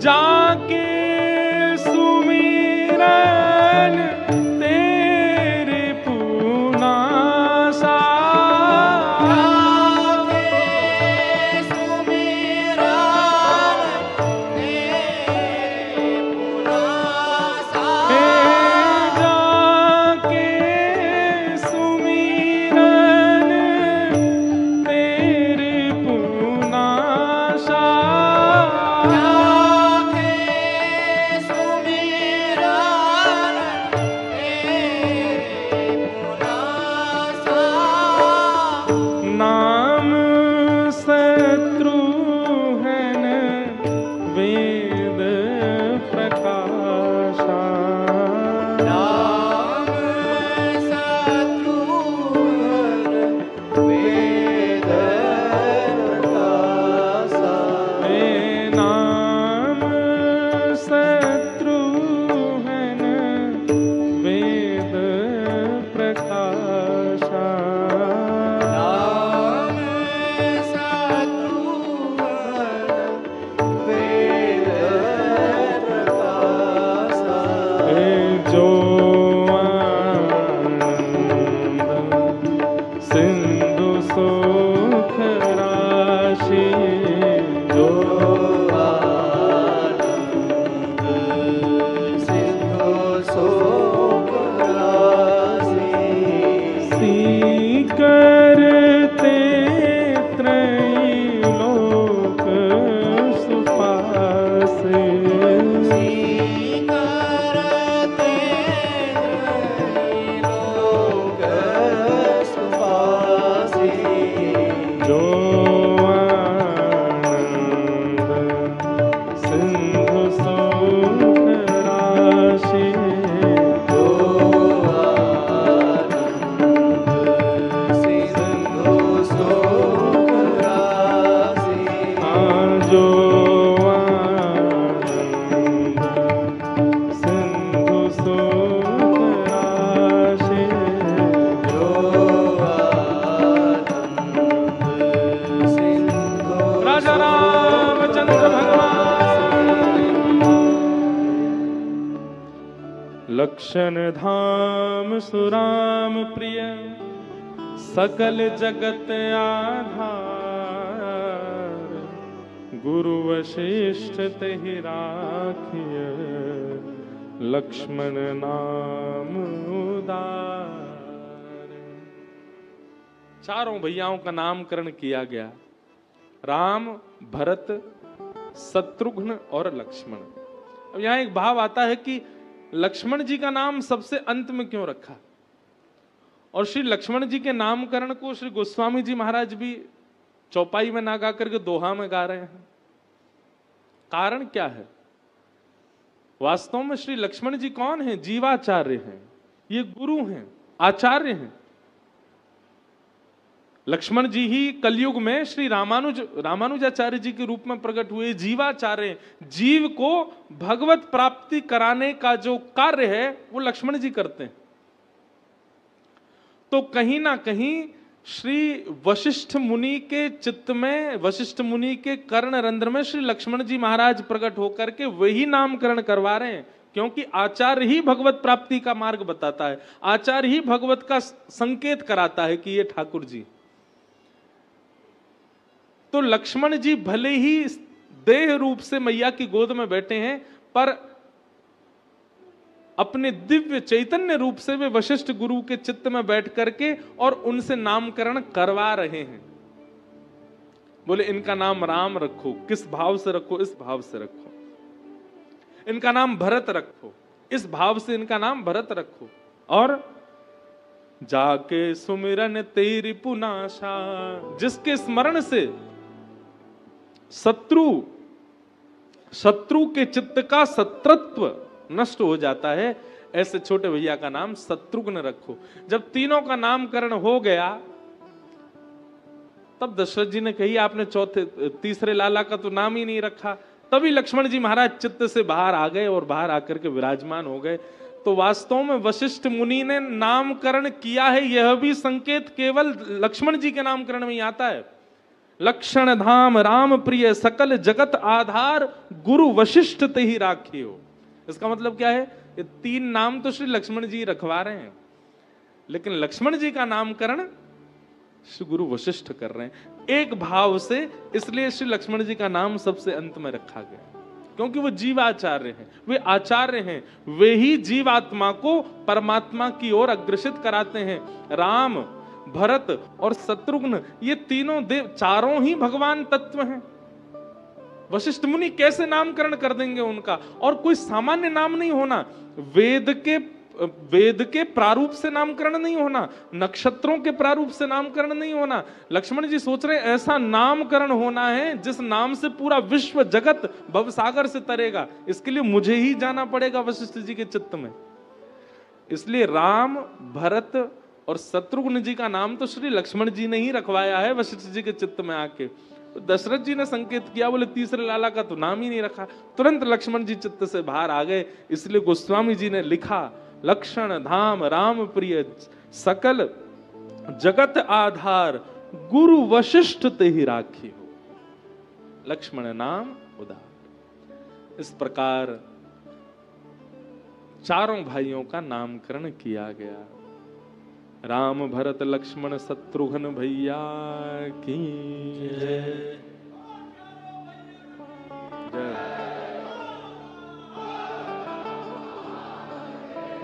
जाके सुमिरन तेरे पूना सा। नाम शत्रुघ्न वेद प्रकाशा। नाम शत्रुघ्न वेद प्रकाशा। नाम शत्रुघ्न वेद प्रकाशा। नाम शत्रुघ्न वेद प्रकाशा। जो आनंद सिंधु सुख राशि। जो आनंद सिंधु सुख राशि। सी करते त्रैलोक सुपासे। सी करते सुख राशि जो आनंद सिंधु सुख राशि जो आनंद सिंधु राजा रामचंद्र लक्षण धाम सुराम प्रिय सकल जगत आधार गुरु वशिष्ठ तेहि राखिय लक्ष्मण नाम उदार। चारों भैयाओं का नामकरण किया गया, राम, भरत, शत्रुघ्न और लक्ष्मण। अब यहां एक भाव आता है कि लक्ष्मण जी का नाम सबसे अंत में क्यों रखा, और श्री लक्ष्मण जी के नामकरण को श्री गोस्वामी जी महाराज भी चौपाई में ना गा करके दोहा में गा रहे हैं। कारण क्या है? वास्तव में श्री लक्ष्मण जी कौन हैं? जीवाचार्य हैं, ये गुरु हैं, आचार्य हैं। लक्ष्मण जी ही कलयुग में श्री रामानुजाचार्य जी के रूप में प्रकट हुए जीवाचार्य। जीव को भगवत प्राप्ति कराने का जो कार्य है वो लक्ष्मण जी करते हैं। तो कहीं ना कहीं श्री वशिष्ठ मुनि के चित्त में, वशिष्ठ मुनि के कर्ण रंध्र में श्री लक्ष्मण जी महाराज प्रकट होकर के वही नामकरण करवा रहे हैं, क्योंकि आचार्य ही भगवत प्राप्ति का मार्ग बताता है, आचार्य ही भगवत का संकेत कराता है कि ये ठाकुर जी। तो लक्ष्मण जी भले ही देह रूप से मैया की गोद में बैठे हैं, पर अपने दिव्य चैतन्य रूप से वे वशिष्ठ गुरु के चित्त में बैठ करके और उनसे नामकरण करवा रहे हैं। बोले इनका नाम राम रखो, किस भाव से रखो? इस भाव से रखो। इनका नाम भरत रखो, इस भाव से इनका नाम भरत रखो। और जाके सुमिरन तेरी पुनाशा, जिसके स्मरण से शत्रु के चित्त का शत्रुत्व नष्ट हो जाता है, ऐसे छोटे भैया का नाम शत्रुघ्न रखो। जब तीनों का नामकरण हो गया तब दशरथ जी ने कही आपने तीसरे लाला का तो नाम ही नहीं रखा। तभी लक्ष्मण जी महाराज चित्त से बाहर आ गए और बाहर आकर के विराजमान हो गए। तो वास्तव में वशिष्ठ मुनि ने नामकरण किया है, यह भी संकेत केवल लक्ष्मण जी के नामकरण में ही आता है। लक्षण धाम राम प्रिय सकल जगत आधार गुरु वशिष्ठ तेहि राखियो। इसका मतलब क्या है? ये तीन नाम तो श्री लक्ष्मण जी रखवा रहे हैं, लेकिन लक्ष्मण जी का नामकरण श्री गुरु वशिष्ठ कर रहे हैं एक भाव से। इसलिए श्री लक्ष्मण जी का नाम सबसे अंत में रखा गया, क्योंकि वो जीवाचार्य हैं, वे आचार्य हैं, वे ही जीवात्मा को परमात्मा की ओर अग्रसित कराते हैं। राम, भरत और शत्रुघ्न ये तीनों देव, चारों ही भगवान तत्व हैं। वशिष्ठ मुनि कैसे नामकरण कर देंगे उनका? और कोई सामान्य नाम नहीं होना, वेद के प्रारूप से नामकरण नहीं होना, नक्षत्रों के प्रारूप से नामकरण नहीं होना। लक्ष्मण जी सोच रहे ऐसा नामकरण होना है जिस नाम से पूरा विश्व जगत भवसागर से तरेगा। इसके लिए मुझे ही जाना पड़ेगा वशिष्ठ जी के चित्त में। इसलिए राम, भरत और शत्रुघ्न जी का नाम तो श्री लक्ष्मण जी ने ही रखवाया है वशिष्ठ जी के चित्त में आके। दशरथ जी ने संकेत किया, बोले तीसरे लाला का तो नाम ही नहीं रखा। तुरंत लक्ष्मण जी चित्त से बाहर आ गए। इसलिए गोस्वामी जी ने लिखा, लक्षण धाम राम प्रिय सकल जगत आधार गुरु वशिष्ठ तेहि राखी हो लक्ष्मण नाम उदार। इस प्रकार चारों भाइयों का नामकरण किया गया। राम, भरत, लक्ष्मण, शत्रुघ्न भैया की जय।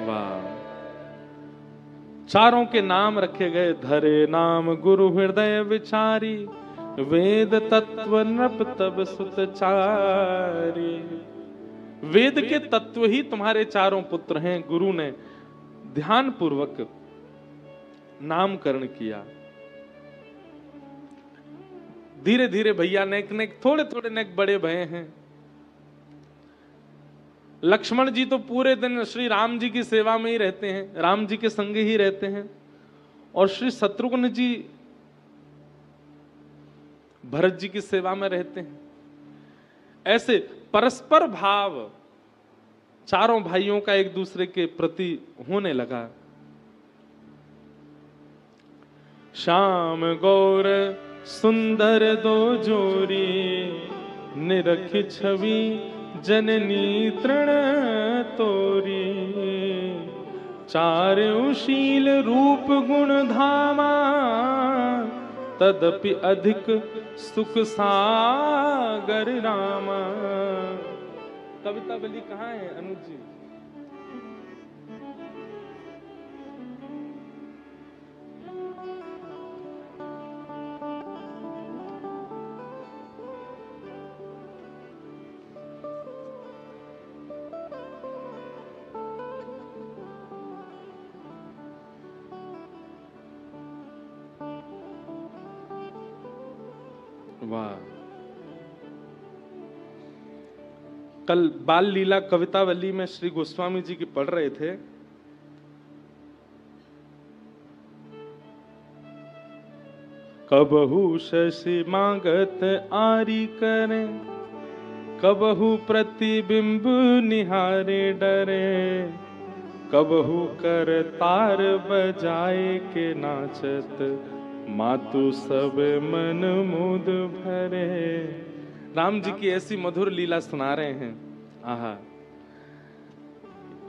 वाह! चारों के नाम रखे गए। धरे नाम गुरु हृदय विचारी, वेद तत्व नृप तब सुतचारी। वेद के तत्व ही तुम्हारे चारों पुत्र हैं। गुरु ने ध्यान पूर्वक नामकरण किया। धीरे धीरे भैया नेक नेक, थोड़े थोड़े नेक बड़े भये हैं। लक्ष्मण जी तो पूरे दिन श्री राम जी की सेवा में ही रहते हैं, राम जी के संग ही रहते हैं। और श्री शत्रुघ्न जी भरत जी की सेवा में रहते हैं। ऐसे परस्पर भाव चारों भाइयों का एक दूसरे के प्रति होने लगा। श्याम गौर सुंदर दो जोरी, निरख छवि जननी तृण तोरी। चारुशील रूप गुण धामा, तदपि अधिक सुख सागर रामा। कविता बलि कहाँ है अनुज जी? वाह। कल बाल लीला कवितावली में श्री गोस्वामी जी की पढ़ रहे थे। कबहू शशि मांगत आरी करें, कबहू प्रतिबिंब निहारे डरे। कबहू कर तार बजाए के नाचत, मातु सब मन मुद भरे। राम जी की ऐसी मधुर लीला सुना रहे हैं। आहा।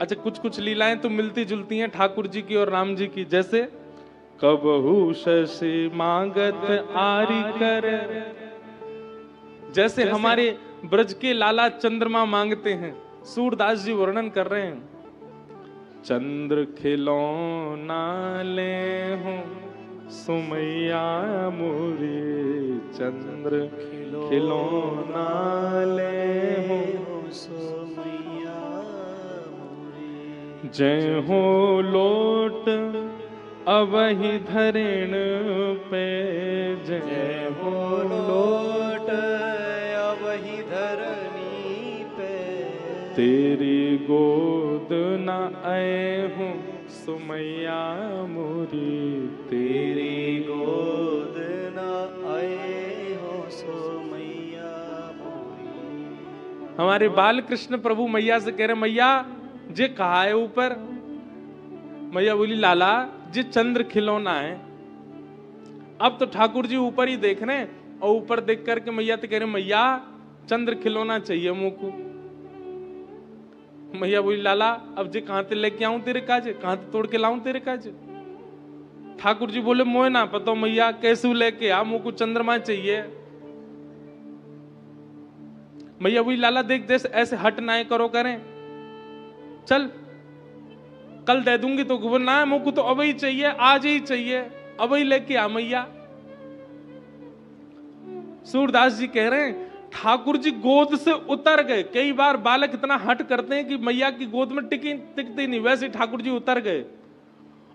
अच्छा, कुछ कुछ लीलाएं तो मिलती जुलती हैं ठाकुर जी की और राम जी की, जैसे कबहू शशि मांगत आरी कर, जैसे हमारे ब्रज के लाला चंद्रमा मांगते हैं। सूरदास जी वर्णन कर रहे हैं, चंद्र खिलौना ले हूं सुमैया मोरी, चंद्र खिलौना ले हूं सुमैया मोरी। जय हो लोट अवहि धरेण पे, जय हो लोट अवहि धरनी पे। तेरी गोद न आए हूँ सुमैया मोरी, तेरी गोद न आए हो सुमैया मोरी। हमारे बाल कृष्ण प्रभु मैया से कह रहे, मैया जे कहा है ऊपर? मैया बोली, लाला जे चंद्र खिलौना है। अब तो ठाकुर जी ऊपर ही देख रहे हैं और ऊपर देख करके मैया तो कह रहे, मैया चंद्र खिलौना चाहिए मुंह को। मैया बोली, लाला अब जे कहां ते लेके आऊं तेरे काज, कहां ते तोड़ के लाऊं तेरे काज? ठाकुर जी बोले, मोए ना पता मैया, कैसे लेके आ, मुंह को चंद्रमा चाहिए। मैया बोली, लाला देख देख ऐसे हट ना करो करें, चल कल दे दूंगी तो ना, मुंह को तो अब ही चाहिए, आज ही चाहिए, अब ही लेके आ मैया। सूरदास जी कह रहे हैं, ठाकुर जी गोद से उतर गए। कई बार बालक इतना हट करते हैं कि मैया की गोद में टिकती नहीं, वैसे ठाकुर जी उतर गए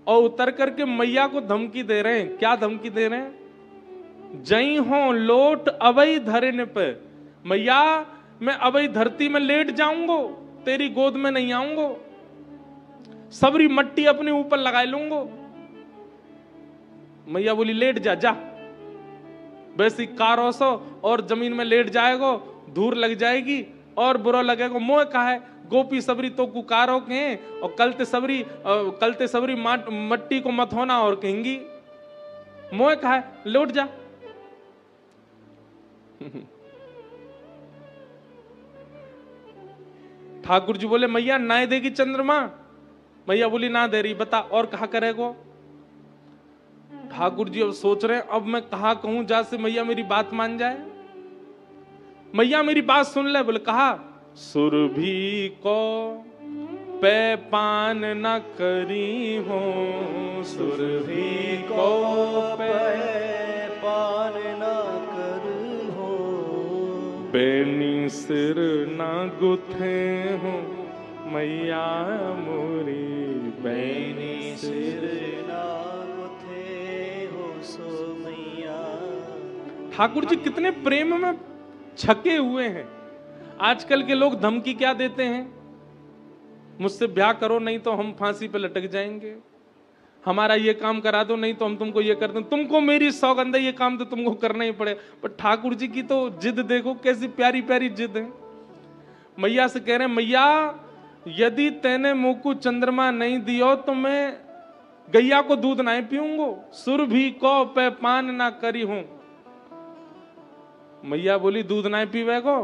और उतर करके मैया को धमकी दे रहे हैं। क्या धमकी दे रहे हैं? जई हो लोट अवई धरने पे, मैया मैं अवई धरती में लेट जाऊंगो, तेरी गोद में नहीं आऊंगो, सबरी मट्टी अपने ऊपर लगा लूंगो। मैया बोली, लेट जा जा, वैसी कारोसो और जमीन में लेट जाएगो, धूर लग जाएगी और बुरा लगेगा। मोह कहा है गोपी सबरी तो कुकारो के, और कलते सबरी मट्टी को मत होना और कहेंगी। मोह कहा है लौट जा। ठाकुर जी बोले, मैया ना देगी चंद्रमा? मैया बोली, ना दे रही, बता और कहा करेगो? ठाकुर जी अब सोच रहे हैं, अब मैं कहा कहूं जैसे मैया मेरी बात मान जाए। मैया मेरी बात सुन ले। बोले, कहा सुरभि को पे पान न करी हो, सुरभि को पे पान न कर हो। बेनी सिर न गुथे हो मैया मोरी, बेनी सिर न गुथे हो सो मैया। ठाकुर जी कितने प्रेम में छके हुए हैं। आजकल के लोग धमकी क्या देते हैं? मुझसे ब्याह करो नहीं तो हम फांसी पे लटक जाएंगे, हमारा ये काम करा दो, नहीं तो हम तुमको ये कर दें, तुमको मेरी सौगंध है ये काम तो तुमको करना ही पड़े। पर ठाकुर जी की तो जिद देखो, कैसी प्यारी प्यारी जिद है। मैया से कह रहे हैं, मैया यदि तेने मुझको चंद्रमा नहीं दियो तो मैं गैया को दूध नहीं पीऊंगो, सुर भी को पे पान ना करी हूं। मैया बोली दूध नहीं पीवे को,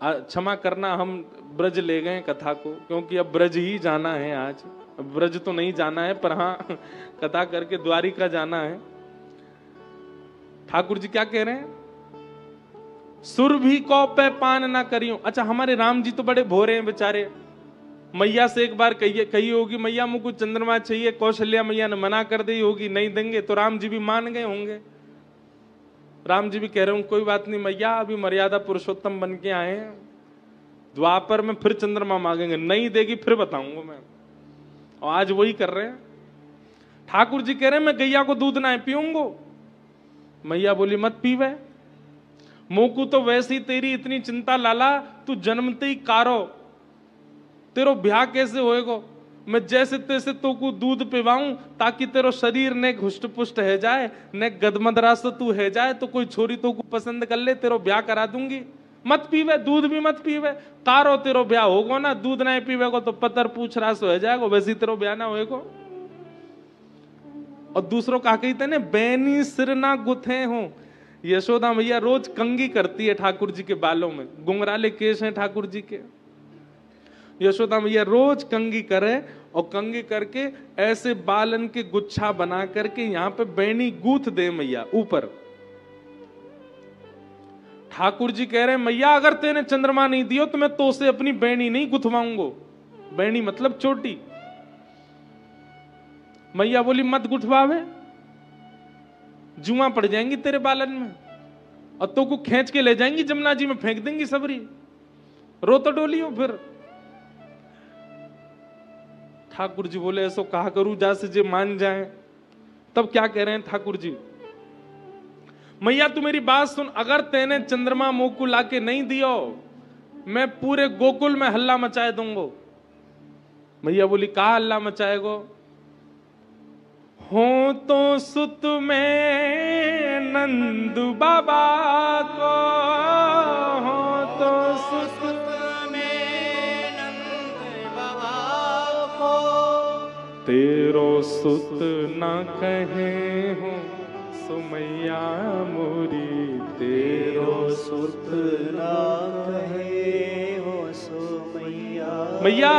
क्षमा करना, हम ब्रज ले गए कथा को, क्योंकि अब ब्रज ही जाना है आज। अब ब्रज तो नहीं जाना है, पर हाँ कथा करके द्वारिका जाना है। ठाकुर जी क्या कह रहे हैं, सुर भी को पे पान ना करियो। अच्छा, हमारे राम जी तो बड़े भोरे हैं बेचारे। मैया से एक बार कही होगी, मैया मुझको चंद्रमा चाहिए, कौशल्या मैया ने मना कर दी होगी, नहीं देंगे, तो राम जी भी मान गए होंगे। राम जी भी कह रहे होंगे कोई बात नहीं मैया, अभी मर्यादा पुरुषोत्तम बन के आए हैं, द्वापर में फिर चंद्रमा मांगेंगे, नहीं देगी फिर बताऊंगा मैं। और आज वही कर रहे हैं। ठाकुर जी कह रहे हैं मैं गैया को दूध ना पीऊंगो। मैया बोली मत पीवे, मोकू तो वैसी तेरी इतनी चिंता लाला, तू जन्मते ही कारो, तेरो ब्याह कैसे होएगो, मैं जैसे तैसे तो को दूध पिवाऊं ताकि तेरो शरीर ने हुष्ट पुष्ट है जाए, ने गदमदरास तू है जाए, तो कोई छोरी तो को पसंद कर ले, तेरो ब्याह करा दूंगी। मत पीवे, दूध भी मत पीवे, तारो तेरो ब्याह होगो ना, दूध नहीं पीवेगो तो पतर पूछ रास हो जाएगो, वैसे तेरो ब्याह ना होएगो। और दूसरों का कहते ने बैनी सिर ना गुथे हो। यशोदा मैया रोज कंगी करती है ठाकुर जी के बालों में, गुंगराले केश हैं ठाकुर जी के। यशोदा मैया रोज कंगी करे, और कंगी करके ऐसे बालन के गुच्छा बना करके यहां पे बैनी गूथ दे मैया ऊपर। ठाकुर जी कह रहे हैं मैया अगर तेने चंद्रमा नहीं दियो तो मैं तो से अपनी बैनी नहीं गुथवाऊंगो। बैनी मतलब चोटी। मैया बोली मत गुठवावे, जुआ पड़ जाएंगी तेरे बालन में, और तो को खींच के ले जाएंगी जमुना जी में फेंक देंगी सबरी, रो तो डोलियो फिर। ठाकुर जी बोले ऐसो कहा करूं जैसे जे मान जाए। तब क्या कह रहे हैं ठाकुर जी, मैया तू मेरी बात सुन, अगर तेने चंद्रमा मुंह को लाके नहीं दियो मैं पूरे गोकुल में हल्ला मचाए दूंगो। मैया बोली कहा हल्ला मचाएगो, हो तो सुत में नंद बाबा को, हो तो सुत में नंद बाबा को, तेरो सुत ना कहे हो सुमैया मोरी, तेरो सुत ना कहे हो सुमैया। मैया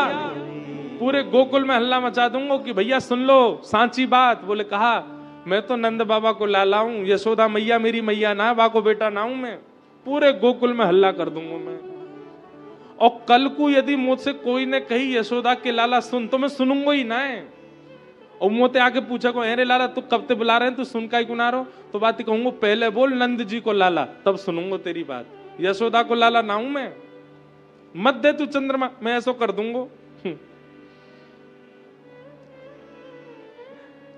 पूरे गोकुल में हल्ला मचा दूंगा कि भैया सुन लो सांची बात। बोले कहा मैं तो नंद बाबा को लाला हूं, यशोदा मैया मेरी मैया ना, बा को बेटा ना हूं मैं, पूरे गोकुल में हल्ला कर दूंगा मैं। और कल को यदि मुझसे कोई ने कही यशोदा के लाला सुन, तो मैं सुनूंगा ही ना है। और मोते आके पूछा को अरे लाला तू कब ते बुला रहे हैं, तू सुन का ही गुना रहो, तो बात कहूंगा पहले बोल नंद जी को लाला, तब सुनूंगा तेरी बात। यशोदा को लाला ना हूं मैं, मत दे तू चंद्रमा, मैं ऐसा कर दूंगा।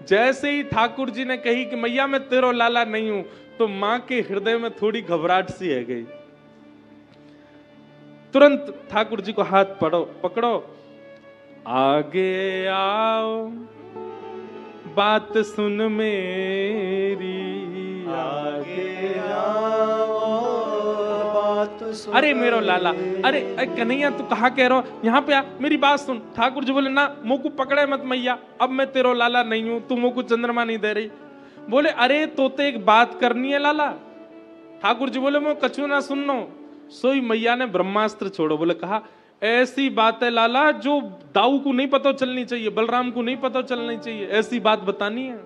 जैसे ही ठाकुर जी ने कही कि मैया मैं तेरो लाला नहीं हूं, तो मां के हृदय में थोड़ी घबराहट सी है गई। तुरंत ठाकुर जी को हाथ पकड़ो, आगे आओ बात सुन मेरी, आगे आओ बात सुन। अरे मेरो लाला, अरे कन्हैया तू कहा कह रहा हो, यहाँ पे आ मेरी बात सुन। ठाकुर जी बोले ना मुंह को पकड़े मत मैया, अब मैं तेरो लाला नहीं हूं, तू मुंह को चंद्रमा नहीं दे रही। बोले अरे तोते एक बात करनी है लाला। ठाकुर जी बोले मैं कछु ना सुननो। सोई मैया ने ब्रह्मास्त्र छोड़ो। बोले कहा ऐसी बात है लाला जो दाऊ को नहीं पता चलनी चाहिए, बलराम को नहीं पता चलनी चाहिए, ऐसी बात बतानी है।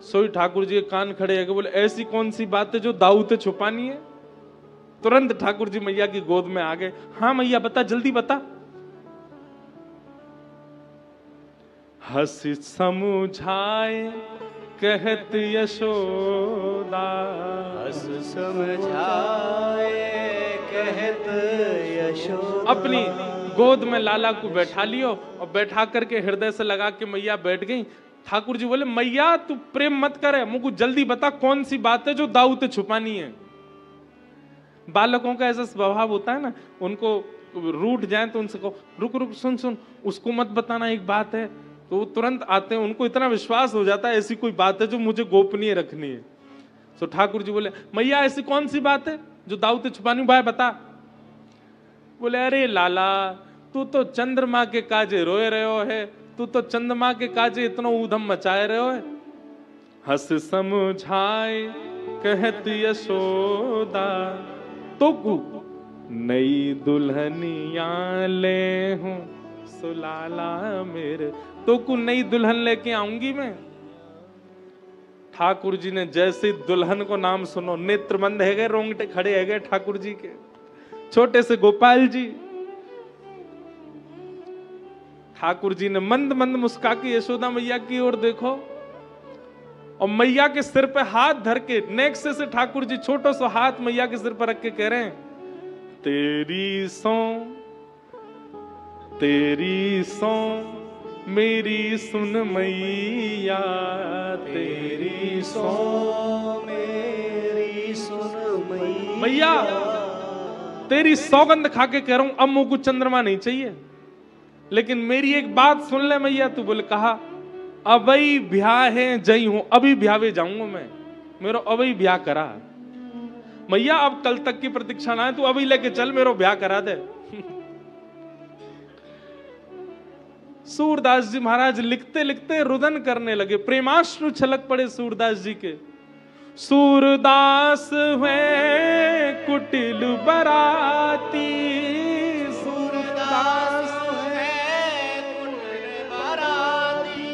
सोई ठाकुर जी के कान खड़े है, बोले ऐसी कौन सी बात है जो दाऊ से छुपानी है। तुरंत ठाकुर जी मैया की गोद में आ गए। हाँ मैया बता, जल्दी बता। हंसी समझाए कहत यशोदा, हंस समझाए कहत यशोदा। अपनी गोद में लाला को बैठा लियो और बैठा करके हृदय से लगा के मैया बैठ गई। ठाकुर जी बोले मैया तू प्रेम मत करे, मुझको जल्दी बता कौन सी बात है जो दाऊ से छुपानी है। बालकों का ऐसा स्वभाव होता है ना, उनको रूठ जाए तो उनसे कहो रुक रुक सुन सुन, उसको मत बताना एक बात है, तो वो तुरंत आते हैं, उनको इतना विश्वास हो जाता है ऐसी कोई बात है जो मुझे गोपनीय रखनी है। तो ठाकुर जी बोले मैया ऐसी कौन सी बात है जो दाऊद छुपानी, भाई बता। बोले अरे लाला तू तो चंद्रमा के काजे रोए रहे है, तू तो चंद्रमा के काजे इतना ऊधम मचाए रहे है। हंस समझाए कहत यशोदा, तो नई दुल्हनिया ले हूं सुलाला मेरे, तो को नई दुल्हन लेके आऊंगी मैं। ठाकुर जी ने जैसे दुल्हन को नाम सुनो नेत्र बंद है गए, रोंगटे खड़े है गए ठाकुर जी के। छोटे से गोपाल जी, ठाकुर जी ने मंद मंद मुस्का के यशोदा मैया की ओर देखो, और मैया के सिर पे हाथ धर के नेक्स्ट से ठाकुर जी छोटा सा हाथ मैया के सिर पर रख के कह रहे हैं, तेरी सौ मेरी सुन मैया, तेरी सौ मेरी सुन मैया, तेरी सौगंध खा के कह रहा हूं अब मुझे को चंद्रमा नहीं चाहिए, लेकिन मेरी एक बात सुन ले मैया। तू बोले कहा, अबई ब्याह है जई हूं, अभी ब्यावे जाऊंगा मैं, मेरा अबई ब्याह करा मैया, अब कल तक की प्रतीक्षा ना है, तू अभी लेके चल मेरा ब्याह करा दे। सूरदास जी महाराज लिखते लिखते रुदन करने लगे, प्रेमाश्रु छलक पड़े सूरदास जी के। सूरदास हुए कुटिल बराती, सूरदास है कुटिल बराती,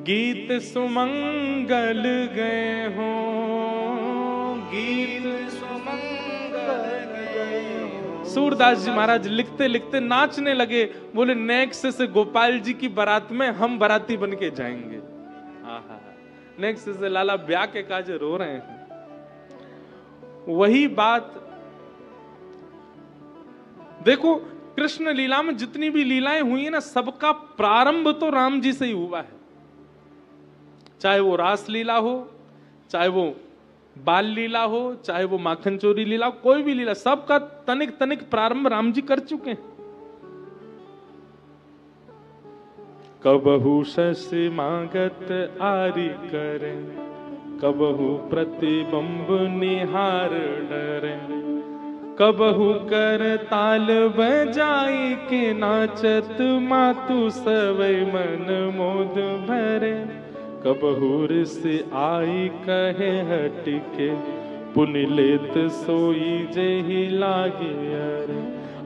गीत सुमंगल गए हो, गीत सूरदास जी महाराज लिखते लिखते नाचने लगे। बोले नेक्स्ट से गोपाल जी की बारात में हम बाराती बन के जाएंगे। नेक्स्ट से लाला ब्याह के काज रो रहे हैं। वही बात देखो, कृष्ण लीला में जितनी भी लीलाएं हुई है ना, सबका प्रारंभ तो राम जी से ही हुआ है। चाहे वो रास लीला हो, चाहे वो बाल लीला हो, चाहे वो माखन चोरी लीला, कोई भी लीला, सबका तनिक तनिक प्रारंभ राम जी कर चुके हैं। कबहु शशि मागत आरी करे, कबहु प्रतिबंब निहार डरे, कबहु कर ताल बजाई के नाचत मातु सवै मन मोद भरे, कबहूर से आई कहे हटके पुनि लेत सोई जेहि लागे अरे,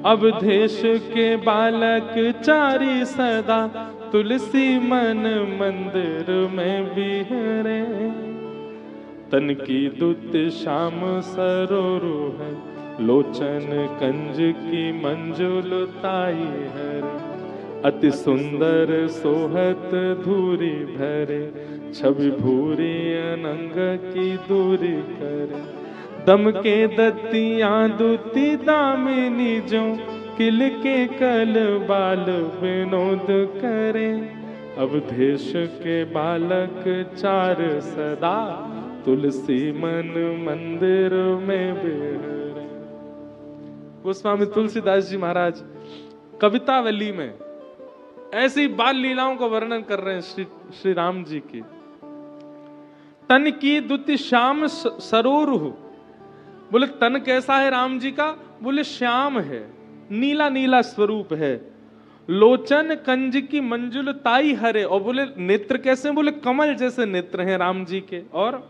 अब देश के बालक चारी सदा तुलसी मन मंदिर में बिहरे, तन की दुत श्याम सरोरु है, लोचन कंज की मंजुल ताई हरे, अति सुंदर सोहत धूरी भरे, छवि भूरी अनंग की दूरी करे, दम के दत्तियां दुती दामिनी जो किल के कल बाल विनोद करे, अब देश के बालक चार सदा तुलसी मन मंदिर में बिहरे। गोस्वामी तुलसीदास जी महाराज कवितावली में ऐसी बाल लीलाओं का वर्णन कर रहे हैं श्री राम जी की। तन की दुति श्याम सरोरु, बोले तन कैसा है राम जी का, बोले श्याम है, नीला नीला स्वरूप है, लोचन कंज की मंजुल ताई हरे, और बोले नेत्र कैसे, बोले कमल जैसे नेत्र हैं राम जी के, और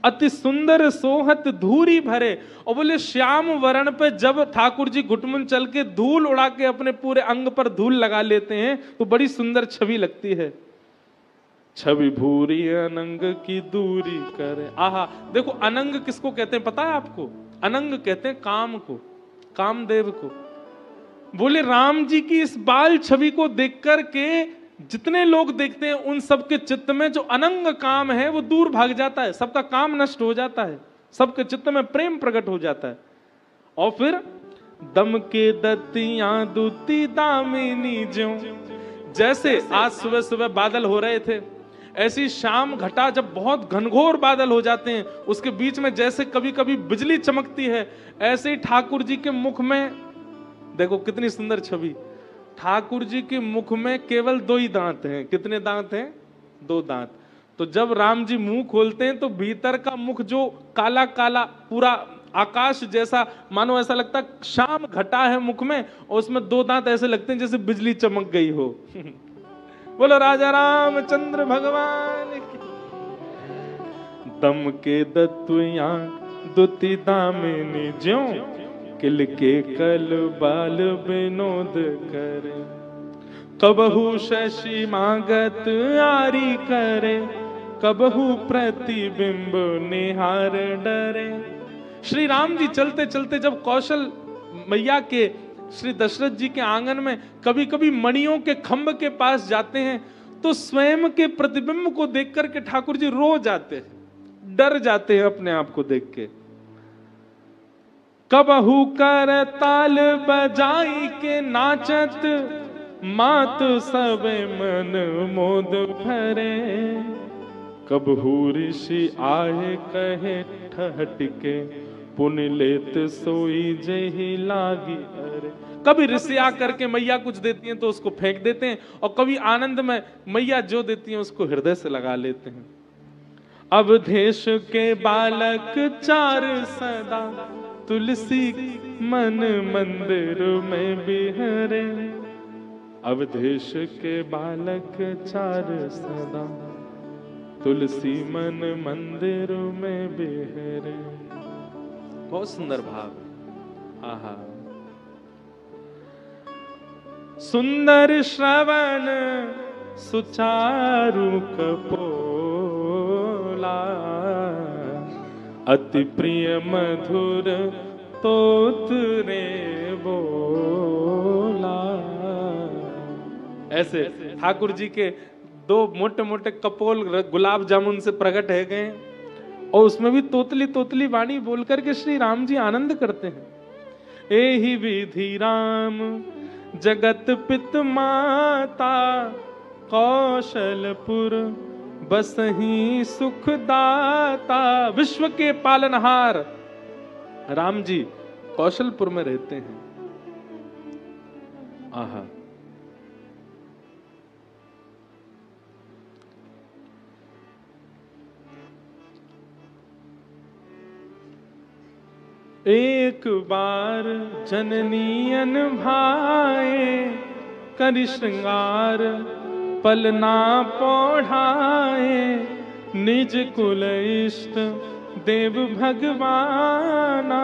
अति सुंदर सोहत धूरी भरे, और बोले श्याम वर्ण पे जब ठाकुर जी घुटमुन चल के धूल उड़ा के अपने पूरे अंग पर धूल लगा लेते हैं तो बड़ी सुंदर छवि लगती है। छवि भूरी अनंग की दूरी करे, आहा देखो अनंग किसको कहते हैं पता है आपको, अनंग कहते हैं काम को, कामदेव को। बोले राम जी की इस बाल छवि को देख कर के जितने लोग देखते हैं उन सबके चित्त में जो अनंग काम है वो दूर भाग जाता है, सबका काम नष्ट हो जाता है, सबके चित्त में प्रेम प्रकट हो जाता है। और फिर दम के दत्तियां दूती दामिनी ज्यों, जैसे आज सुबह सुबह बादल हो रहे थे, ऐसी शाम घटा जब बहुत घनघोर बादल हो जाते हैं, उसके बीच में जैसे कभी कभी बिजली चमकती है, ऐसे ही ठाकुर जी के मुख में देखो कितनी सुंदर छवि, ठाकुर जी के मुख में केवल 2 ही दांत हैं। कितने दांत हैं? 2 दांत। तो जब राम जी मुंह खोलते हैं तो भीतर का मुख जो काला काला पूरा आकाश जैसा, मानो ऐसा लगता है शाम घटा है मुख में, और उसमें 2 दांत ऐसे लगते हैं जैसे बिजली चमक गई हो। बोलो राजा रामचंद्र भगवान की। दम के दत्तुया दुति दामिनी ज्यों, किल के कल बाल विनोद करे, कबहू शशि मागत आरी करे, कबहू प्रतिबिंब निहार डरे। श्री राम जी चलते चलते जब कौशल मैया के श्री दशरथ जी के आंगन में कभी कभी मणियों के खंभ के पास जाते हैं तो स्वयं के प्रतिबिंब को देख करके ठाकुर जी रो जाते हैं, डर जाते हैं अपने आप को देख के। कबहू कर ताल बजाई के नाचत, मात सब मन मोद भरे, कबहू ऋषि आए कहे ठहटके, पुन लेत सोई जही लागी अरे। कभी ऋषि आकर के मैया कुछ देती हैं तो उसको फेंक देते हैं, और कभी आनंद में मैया जो देती हैं उसको हृदय से लगा लेते हैं। अवधेश के बालक 4 सदा, तुलसी मन मंदिर में बिहरे, अवधेश के बालक 4 सदा, तुलसी मन मंदिर में बिहरे। बहुत सुंदर भाव। आहा। सुंदर श्रवण सुचारु कपोला, अति प्रिय मधुर तोत रे बोला। ऐसे ठाकुर जी के 2 मोटे मोटे कपोल गुलाब जामुन से प्रकट है गए, और उसमें भी तोतली तोतली वाणी बोल करके श्री राम जी आनंद करते हैं। एहि विधि राम जगत पित माता, कौशलपुर बसही सुखदाता। विश्व के पालनहार राम जी कौशलपुर में रहते हैं। आहा। एक बार जननियन भाए, करि श्रृंगार पलना पौढ़ाए, निज कुल इष्ट देव भगवाना,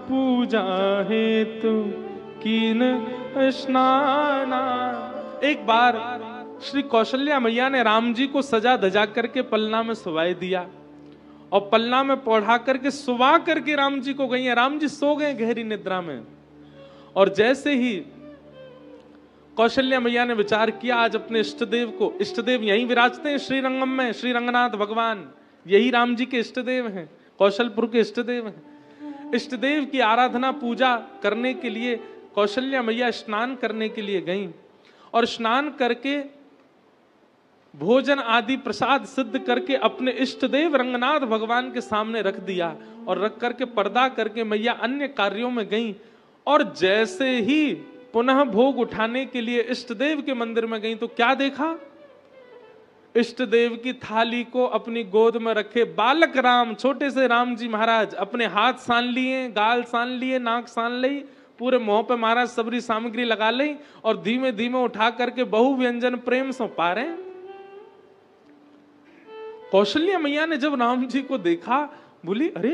पूजा हेतु कीन स्नाना। एक बार श्री कौशल्या मैया ने राम जी को सजा धजा करके पलना में सुवाए दिया, और पलना में पौढ़ा करके सुवा करके राम जी को गई है। राम जी सो गए गहरी निद्रा में, और जैसे ही कौशल्या मैया ने विचार किया आज अपने इष्टदेव को, इष्टदेव यहीं विराजते हैं श्रीरंगम में, श्री रंगनाथ भगवान यही राम जी के इष्टदेव हैं, कौशलपुर के इष्टदेव हैं। इष्टदेव की आराधना पूजा करने के लिए कौशल्या मैया स्नान करने के लिए गईं, और स्नान करके भोजन आदि प्रसाद सिद्ध करके अपने इष्टदेव रंगनाथ भगवान के सामने रख दिया, और रख करके पर्दा करके मैया अन्य कार्यों में गईं। और जैसे ही पुनः भोग उठाने के लिए इष्टदेव के मंदिर में गईं तो क्या देखा? इष्टदेव की थाली को अपनी गोद में रखे बालक राम, छोटे से राम जी महाराज अपने हाथ सान लिए, गाल सान लिए, नाक सान ली, पूरे मुंह पे महाराज सबरी सामग्री लगा ली, और धीमे धीमे उठा करके बहु व्यंजन प्रेम से पा रहे हैं। कौशल्या मैया ने जब राम जी को देखा बोली, अरे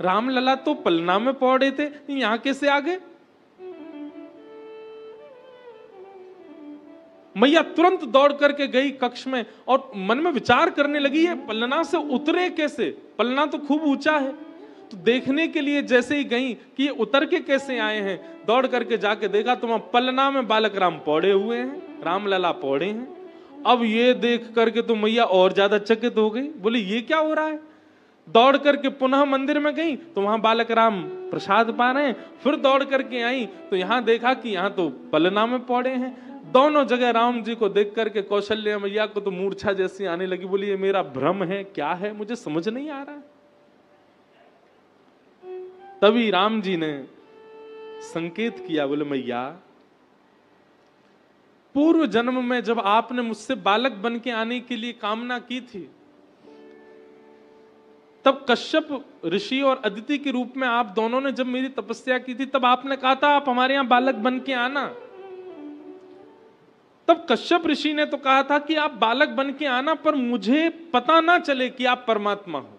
रामलला तो पलना में पौड़े थे, यहां कैसे आ गए? मैया तुरंत दौड़ करके गई कक्ष में और मन में विचार करने लगी है पलना से उतरे कैसे, पलना तो खूब ऊंचा है। तो देखने के लिए जैसे ही गई कि ये उतर के कैसे आए हैं, दौड़ करके जाके देखा तो वहां पलना में बालक राम पौड़े हुए हैं, रामलला पौड़े हैं। अब ये देख करके तो मैया और ज्यादा चकित हो गई, बोली ये क्या हो रहा है। दौड़ करके पुनः मंदिर में गई तो वहां बालक राम प्रसाद पा रहे हैं। फिर दौड़ करके आई तो यहां देखा कि यहां तो पलना में पौड़े हैं। दोनों जगह राम जी को देख करके कौशल्या मैया को तो मूर्छा जैसी आने लगी, बोली ये मेरा भ्रम है, क्या है, मुझे समझ नहीं आ रहा। तभी राम जी ने संकेत किया, बोले मैया पूर्व जन्म में जब आपने मुझसे बालक बन के आने के लिए कामना की थी, तब कश्यप ऋषि और अदिति के रूप में आप दोनों ने जब मेरी तपस्या की थी, तब आपने कहा था आप हमारे यहां बालक बन के आना। तब कश्यप ऋषि ने तो कहा था कि आप बालक बन के आना, पर मुझे पता ना चले कि आप परमात्मा हो।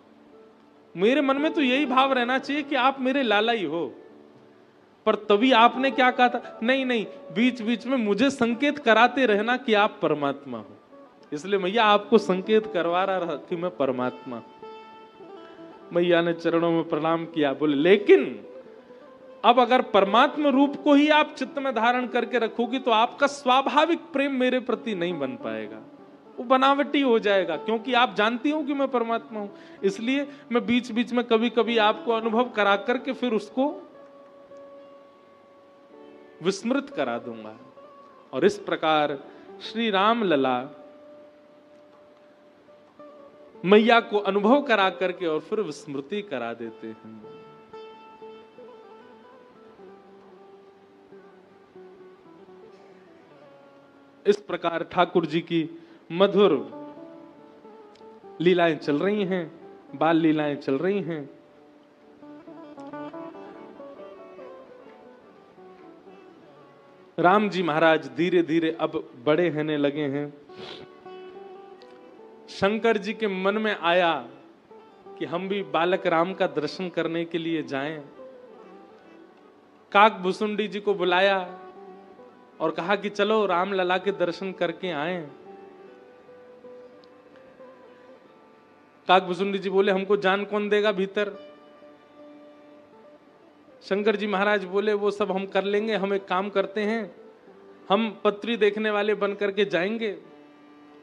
मेरे मन में तो यही भाव रहना चाहिए कि आप मेरे लाला ही हो। पर तभी आपने क्या कहा था, नहीं नहीं, बीच बीच में मुझे संकेत कराते रहना कि आप परमात्मा हो। इसलिए मैया आपको संकेत करवा रहा कि मैं परमात्मा हूं। मैया ने चरणों में प्रणाम किया, बोले लेकिन अब अगर परमात्मा रूप को ही आप चित्त में धारण करके रखोगी तो आपका स्वाभाविक प्रेम मेरे प्रति नहीं बन पाएगा, वो बनावटी हो जाएगा, क्योंकि आप जानती हो कि मैं परमात्मा हूं। इसलिए मैं बीच बीच में कभी कभी आपको अनुभव करा करके फिर उसको विस्मृत करा दूंगा। और इस प्रकार श्री राम लला मैया को अनुभव करा करके और फिर विस्मृति करा देते हैं। इस प्रकार ठाकुर जी की मधुर लीलाएं चल रही हैं, बाल लीलाएं चल रही हैं। राम जी महाराज धीरे धीरे अब बड़े होने लगे हैं। शंकर जी के मन में आया कि हम भी बालक राम का दर्शन करने के लिए जाएं। काक भुसुंडी जी को बुलाया और कहा कि चलो राम लला के दर्शन करके आए। काक भुसुंडी जी बोले हमको जान कौन देगा भीतर। शंकर जी महाराज बोले वो सब हम कर लेंगे, हम एक काम करते हैं, हम पत्री देखने वाले बन करके जाएंगे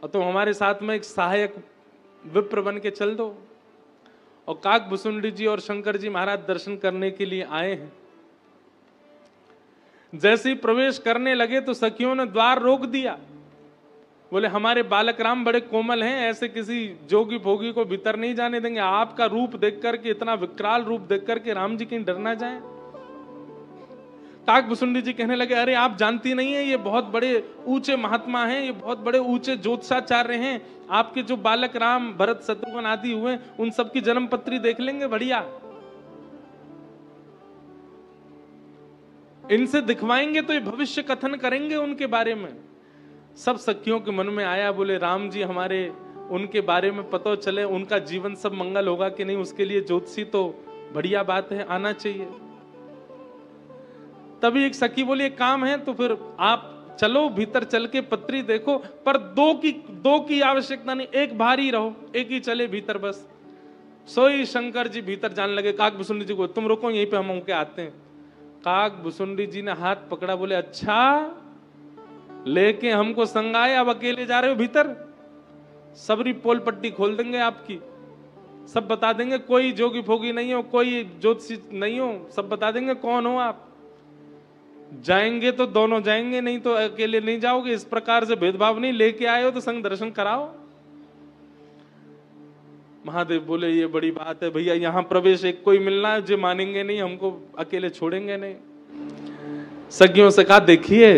और तुम हमारे साथ में एक सहायक विप्र बन के चल दो। और काक भुसुंडी जी और शंकर जी महाराज दर्शन करने के लिए आए हैं। जैसे ही प्रवेश करने लगे तो सखियों ने द्वार रोक दिया। बोले हमारे बालक राम बड़े कोमल हैं, ऐसे किसी जोगी भोगी को भीतर नहीं जाने देंगे। आपका रूप देख करके, इतना विकराल रूप देख करके राम जी कहीं डर ना जाए। काक भुसुंडी जी कहने लगे अरे आप जानती नहीं है, ये बहुत बड़े ऊंचे महात्मा हैं, ये बहुत बड़े ऊंचे ज्योतिषाचार्य हैं। आपके जो बालक राम भरत शत्रुघ्न आदि हुए उन सबकी जन्म पत्री देख लेंगे, बढ़िया इनसे दिखवाएंगे तो ये भविष्य कथन करेंगे उनके बारे में। सब सखियों के मन में आया, बोले राम जी हमारे उनके बारे में पता चले, उनका जीवन सब मंगल होगा कि नहीं, उसके लिए ज्योतिषी तो बढ़िया बात है, आना चाहिए। तभी एक सखी बोली एक काम है तो फिर आप चलो भीतर चल के पत्री देखो, पर दो की आवश्यकता नहीं, एक बाहर ही रहो, एक ही चले भीतर बस। सोई शंकर जी भीतर जाने लगे। काक भुसुंडी जी को तुम रुको, यहीं पे हम होके आते हैं। काक भुसुंडी जी ने हाथ पकड़ा, बोले अच्छा लेके हमको संगाए, अब अकेले जा रहे हो भीतर, सबरी पोल पट्टी खोल देंगे आपकी, सब बता देंगे, कोई जोगी भोगी नहीं हो, कोई ज्योतिषी नहीं हो, सब बता देंगे कौन हो आप। जाएंगे तो दोनों जाएंगे, नहीं तो अकेले नहीं जाओगे। इस प्रकार से भेदभाव नहीं, लेके आए हो तो संग दर्शन कराओ। महादेव बोले ये बड़ी बात है भैया, यहाँ प्रवेश एक कोई मिलना है, जो मानेंगे नहीं, हमको अकेले छोड़ेंगे नहीं। सखियों से कहा देखिए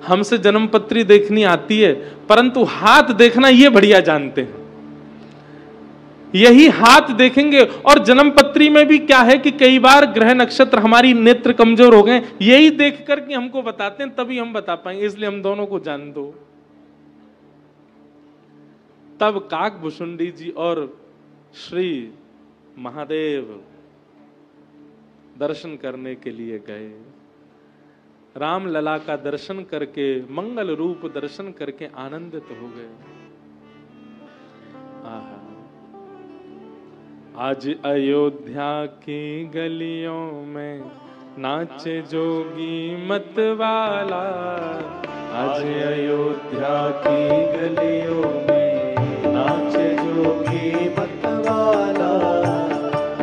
हमसे जन्म पत्री देखनी आती है, परंतु हाथ देखना ये बढ़िया जानते हैं, यही हाथ देखेंगे। और जन्म पत्री में भी क्या है कि कई बार ग्रह नक्षत्र हमारी नेत्र कमजोर हो गए, यही देख करके हमको बताते हैं, तभी हम बता पाएंगे, इसलिए हम दोनों को जान दो। तब काक भुसुंडी जी और श्री महादेव दर्शन करने के लिए गए। राम लला का दर्शन करके, मंगल रूप दर्शन करके आनंदित हो गए। आज अयोध्या की गलियों में नाचे जोगी मतवाला, आज अयोध्या की गलियों में नाचे जोगी मतवाला,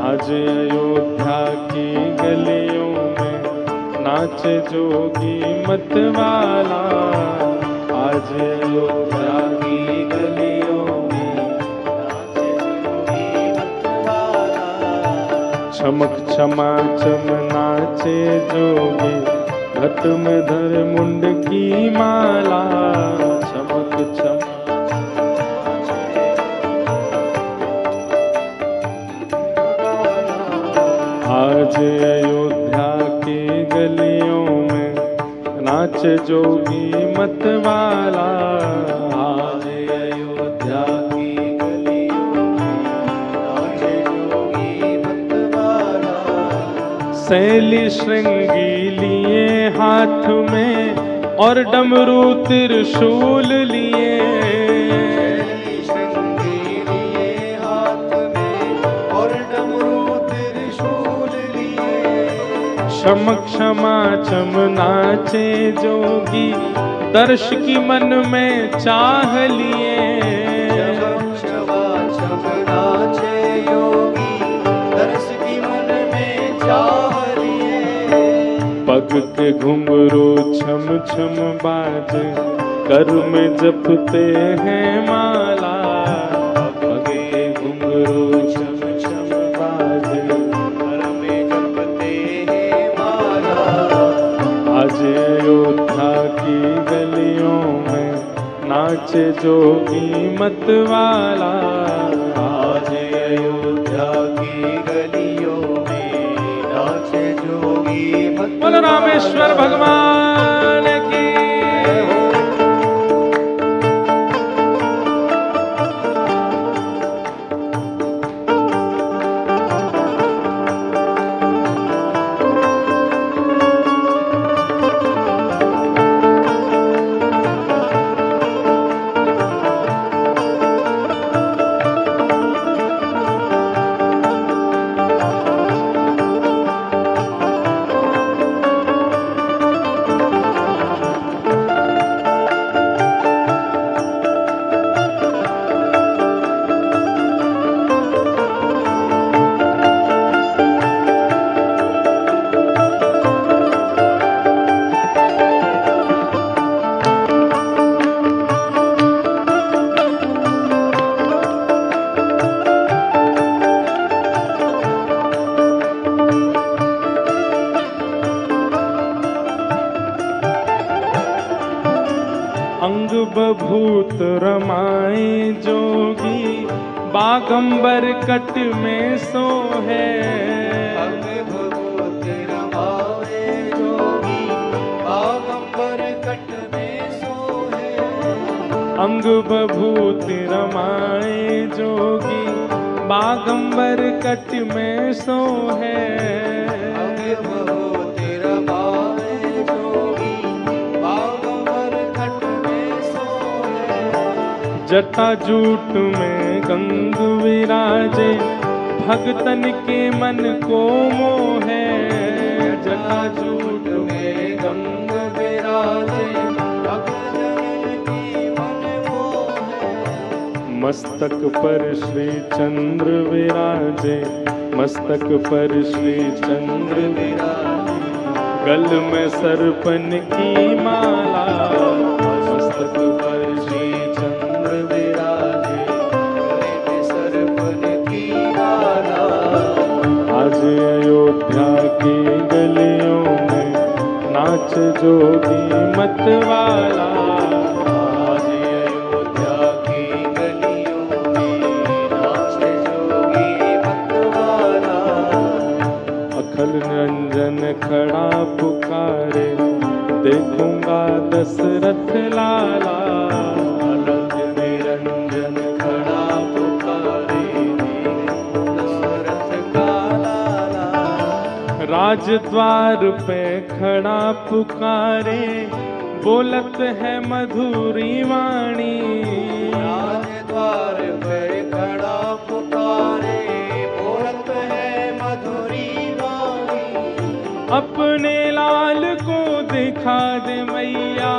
आज अयोध्या की गलियों में नाचे जोगी मतवाला, आज अयोध्या की गलियों में नाचे जोगी मतवाला, चमक चमाचम नाचे जोगी घट में धर मुंड की माला, चमक चमक आज अयोध्या की गलियों में नाचे जोगी मतवाला। आज अयोध्या की गलियों में नाचे जोगी मतवाला। शैली श्रृंगी लिए हाथ में और डमरू त्रिशूल लिए, क्षम क्षमा चम नाचे जोगी, दर्श की मन में चाह लिए। क्षमा चम नाचे योगी, दर्श की मन में चाह लिए। पग के घुंघरू छम छम बाजे, कर में जपते हैं माला। पग के घुंघरू छम छम बाजे, आज अयोध्या की गलियों में नाचे जोगी मतवाला। आज अयोध्या की गलियों में नाचे जोगी मतवाला। बोलो रामेश्वर भगवान की। अंग बभूत रमाए जोगी, बागंबर कट में सोहे। अंग बभूत रमाए जोगी, बागंबर कट में सोहे। अंग बभूत रमाए जोगी, बागंबर कट में सोहे। अंग बभूत रमाए जोगी, बागंबर कट में सोहे। जटा जूट में गंग विराजे, भगतन के मन को मोहे। जटा जूट में गंग विराजे, भगतन के मन मोहे। मस्तक पर श्री चंद्र विराजे, मस्तक पर श्री चंद्र विराजे। गल में सरपन की माला, मस्तक पर श्री चंद्र विराजे। गले में सरपन की माला। आज अयोध्या की गलियों में नाच जोगी मतवाला। आज अयोध्या की गलियों में नाचे जोगी मतवाला। अखल रंजन खड़ा पुकारे, देखूंगा दशरथ लाला। अलग निरंजन खड़ा पुकारे, दशरथ का लाला। राजद्वार पे खड़ा पुकारे, बोलत है मधुरी वाणी। राजद्वार पर खड़ा पुकारे, बोलत है मधुरी वाणी। अपने लाल को दिखा दे मैया,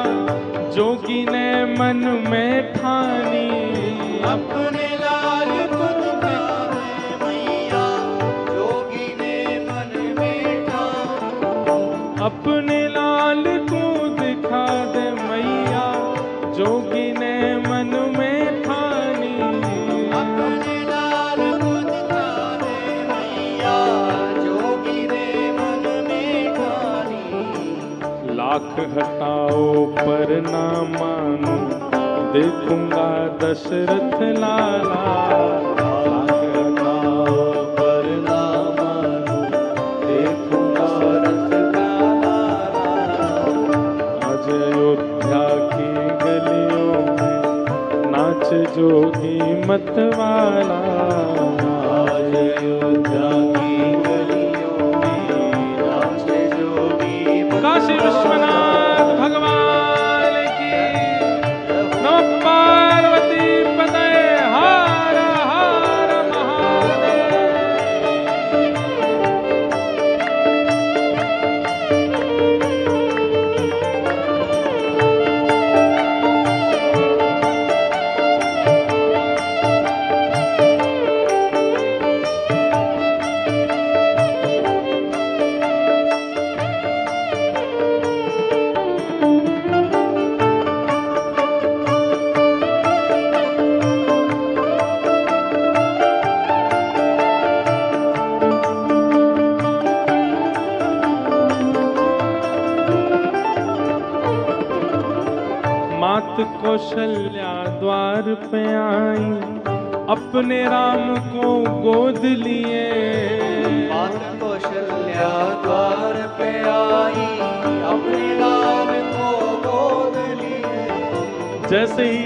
जोगी ने मन में ठानी। अपने लाल को दिखा दे मैया, जोगी ने मन में ठानी। अपने लाल को दिखा दे मैया, जोगी ने मन में ठानी। अपने लाल को दिखा दे मैया, जोगी ने मन में ठानी। आंख हटाओ पर ना मानूं, देखूंगा दशरथ लाला। आंख हटाओ पर ना मानूं, देखूंगा दशरथ लाला। आज अयोध्या की गलियों में नाच जोगी मतवाला। आज अयोध्या की गलियों में नाचे जोगी काशी विश्वनाथ भगवान की। नमः पार्वती पतये हर हर महादेव। मात कौशल्या द्वार पे आई, अपने राम को गोद लिए। मात कौशल्या द्वार पे आई, अपने राम को गोद लिए। जैसे ही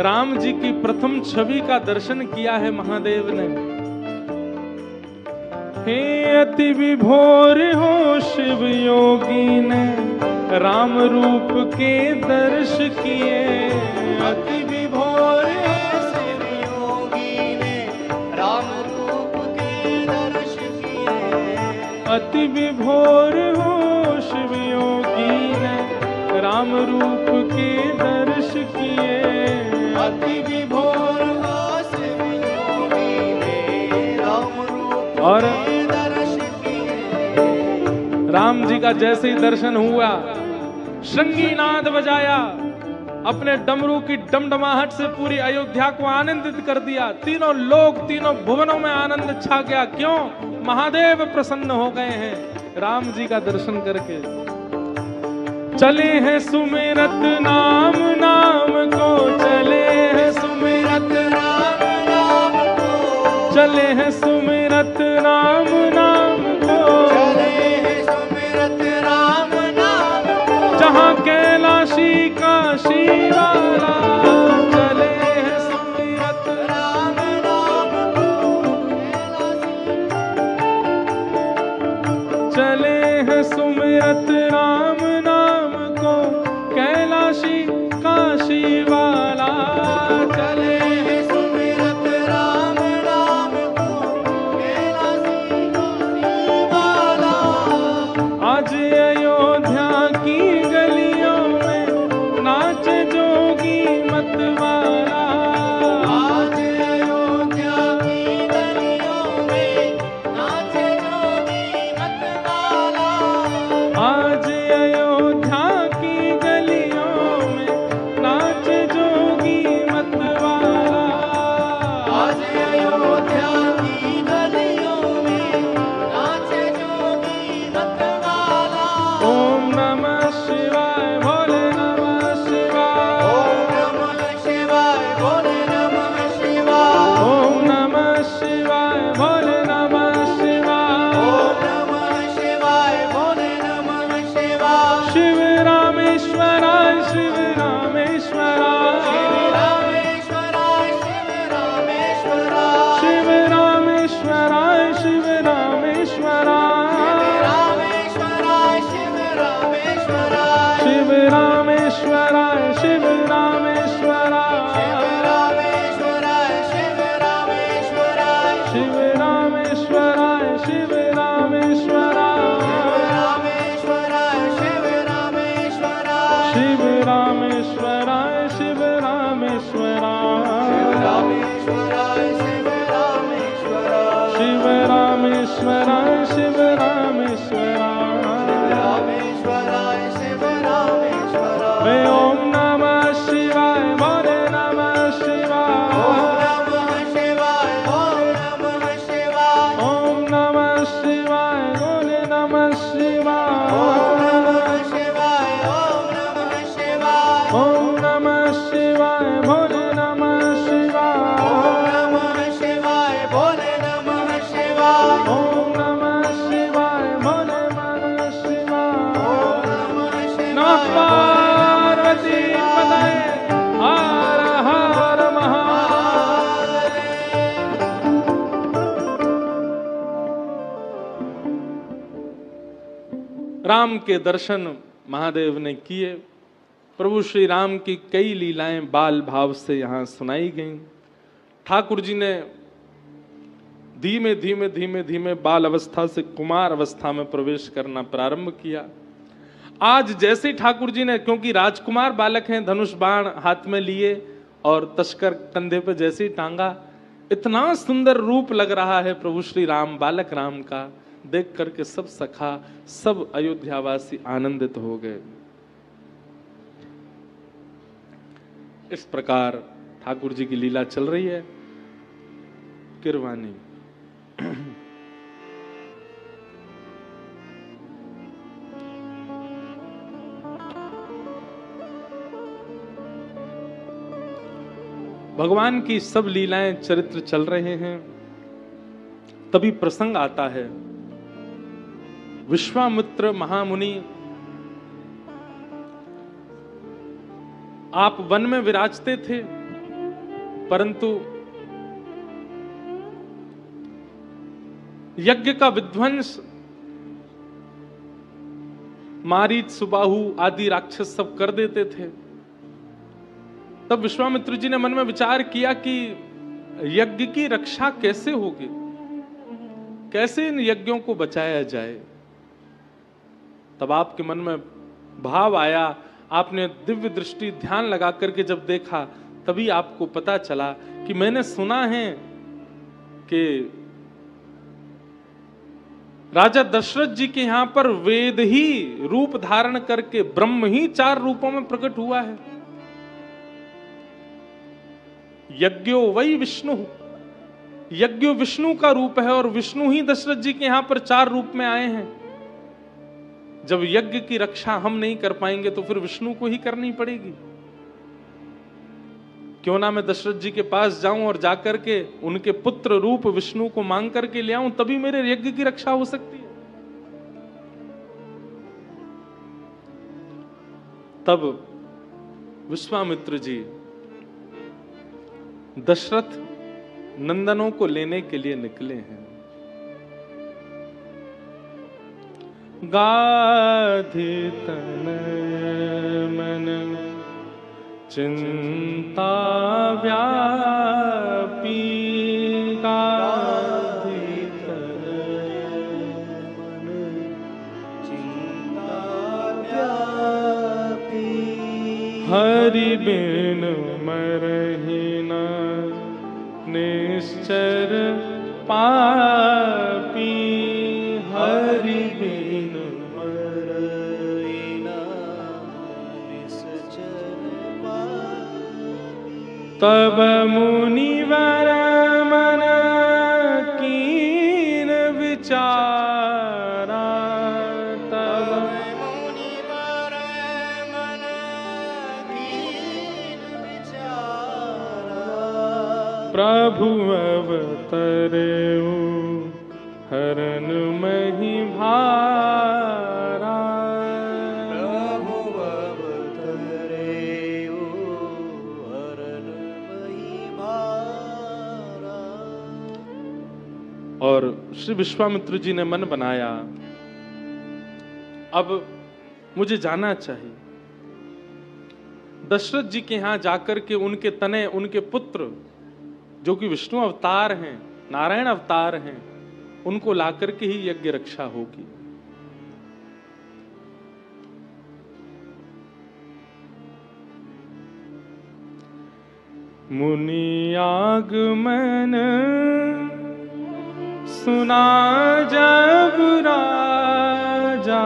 राम जी की प्रथम छवि का दर्शन किया है महादेव ने, हे अति विभोर हो शिव योगी ने राम रूप के दर्श किए। अति विभोर है शिव योगी ने राम रूप के दर्श किए। अति विभोर हो शिव योगी ने राम रूप के दर्श किए। अति विभोर है शिव योगी ने राम रूप और के दर्श किए। राम जी का जैसे ही दर्शन हुआ, श्रृंगीनाद बजाया, अपने डमरू की डमडमाहट से पूरी अयोध्या को आनंदित कर दिया। तीनों लोग, तीनों भुवनों में आनंद छा गया। क्यों? महादेव प्रसन्न हो गए हैं राम जी का दर्शन करके। चले हैं सुमिरत नाम नाम को, चले हैं सुमिरत राम नाम को, चले हैं सुमिरत नाम नाम को। चले हैं सुमिरत राम नाम को। जहाँ कैलाशी काशी वाला, चले हैं सुमिरत राम नाम को। चले हैं सुमिरत राम नाम को, कैलाशी काशी वाला। चले हैं सुमिरत राम नाम को, कैलाशी काशी वाला। आज अयोध्या की गलियों में नाचे जोगी मतवाला। आज अयोध्या की गलियों में नाचे जोगी मतवाला। आज अयोध्या की गलियों में नाचे जोगी मतवाला। आज अयोध्या की गलियों में नाचे जोगी मतवाला। ओम नमः शिवाय भोले नमः शिवाय। ओम नमः शिवाय भोले नमः शिवाय। ओम नमः शिवाय भोले नमः शिवाय। ओम नमः शिवाय भोले नमः शिवाय। शिव रामेश्वराय शिव रामेश्वराय। शिव रामेश्वराय शिव रामेश्वराय। शिव रामेश्वराय शिव रामेश्वराय। रामेश्वराय शिव रामेश्वराय। शिव रामेश्वराय शिव रामेश्वराय। शिव रामेश्वराय शिव रामेश्वराय। शिव रामेश्वराय शिव रामेश्वराय। शिव रामेश्वराय शिव रामेश्वराय। शिव रामेश्वराय शिव रामेश्वराय। शिव रामेश्वराय शिव रामेश्वराय। शिव रामेश्वराय शिव रामेश्वराय। रामेश्वराय शिव रामेश्वराय। ओम नमः शिवाय भोले नमः शिवाय। ओम नमः शिवाय ओम नमः शिवाय। ओम नमः शिवाय भोले नमः शिवाय। ओम नमः शिवाय राम के दर्शन महादेव ने किए। प्रभु श्री राम की कई लीलाएं बाल भाव से यहाँ सुनाई गईं। ठाकुर जी ने धीमे धीमे धीमे धीमे बाल अवस्था से कुमार अवस्था में प्रवेश करना प्रारंभ किया। आज जैसे ठाकुर जी ने, क्योंकि राजकुमार बालक हैं, धनुष बाण हाथ में लिए और तस्कर कंधे पे जैसे ही टांगा, इतना सुंदर रूप लग रहा है प्रभु श्री राम, बालक राम का, देख करके सब सखा, सब अयोध्यावासी आनंदित हो गए। इस प्रकार ठाकुर जी की लीला चल रही है। किरवानी भगवान की सब लीलाएं, चरित्र चल रहे हैं। तभी प्रसंग आता है, विश्वामित्र महामुनि आप वन में विराजते थे, परंतु यज्ञ का विध्वंस मारीच, सुबाहु आदि राक्षस सब कर देते थे। तब विश्वामित्र जी ने मन में विचार किया कि यज्ञ की रक्षा कैसे होगी, कैसे इन यज्ञों को बचाया जाए। तब आपके मन में भाव आया, आपने दिव्य दृष्टि ध्यान लगा करके जब देखा, तभी आपको पता चला कि मैंने सुना है कि राजा दशरथ जी के यहां पर वेद ही रूप धारण करके ब्रह्म ही 4 रूपों में प्रकट हुआ है। यज्ञो वही विष्णु, यज्ञो विष्णु का रूप है और विष्णु ही दशरथ जी के यहां पर 4 रूप में आए हैं। जब यज्ञ की रक्षा हम नहीं कर पाएंगे तो फिर विष्णु को ही करनी पड़ेगी। क्यों ना मैं दशरथ जी के पास जाऊं और जाकर के उनके पुत्र रूप विष्णु को मांग करके ले आऊं, तभी मेरे यज्ञ की रक्षा हो सकती है। तब विश्वामित्र जी दशरथ नंदनों को लेने के लिए निकले हैं। गाधि तनय मन चिंता व्यापी, गाधि तनय मन चिंता व्यापी, हरि बिन मरहि न निश्चर पापी, हरि बिन मरहि न निश्चर पापी। तब मुनिवर मन कीन विचारा, तब मुनिवर मन कीन विचारा, प्रभु अवतरेउ हरन मही भारा, प्रभु अवतरेउ हरन मही भारा। और श्री विश्वामित्र जी ने मन बनाया, अब मुझे जाना चाहिए। दशरथ जी के यहां जाकर के उनके तने, उनके पुत्र जो कि विष्णु अवतार हैं, नारायण अवतार हैं, उनको लाकर के ही यज्ञ रक्षा होगी। मुनि आगमन सुना जब राजा,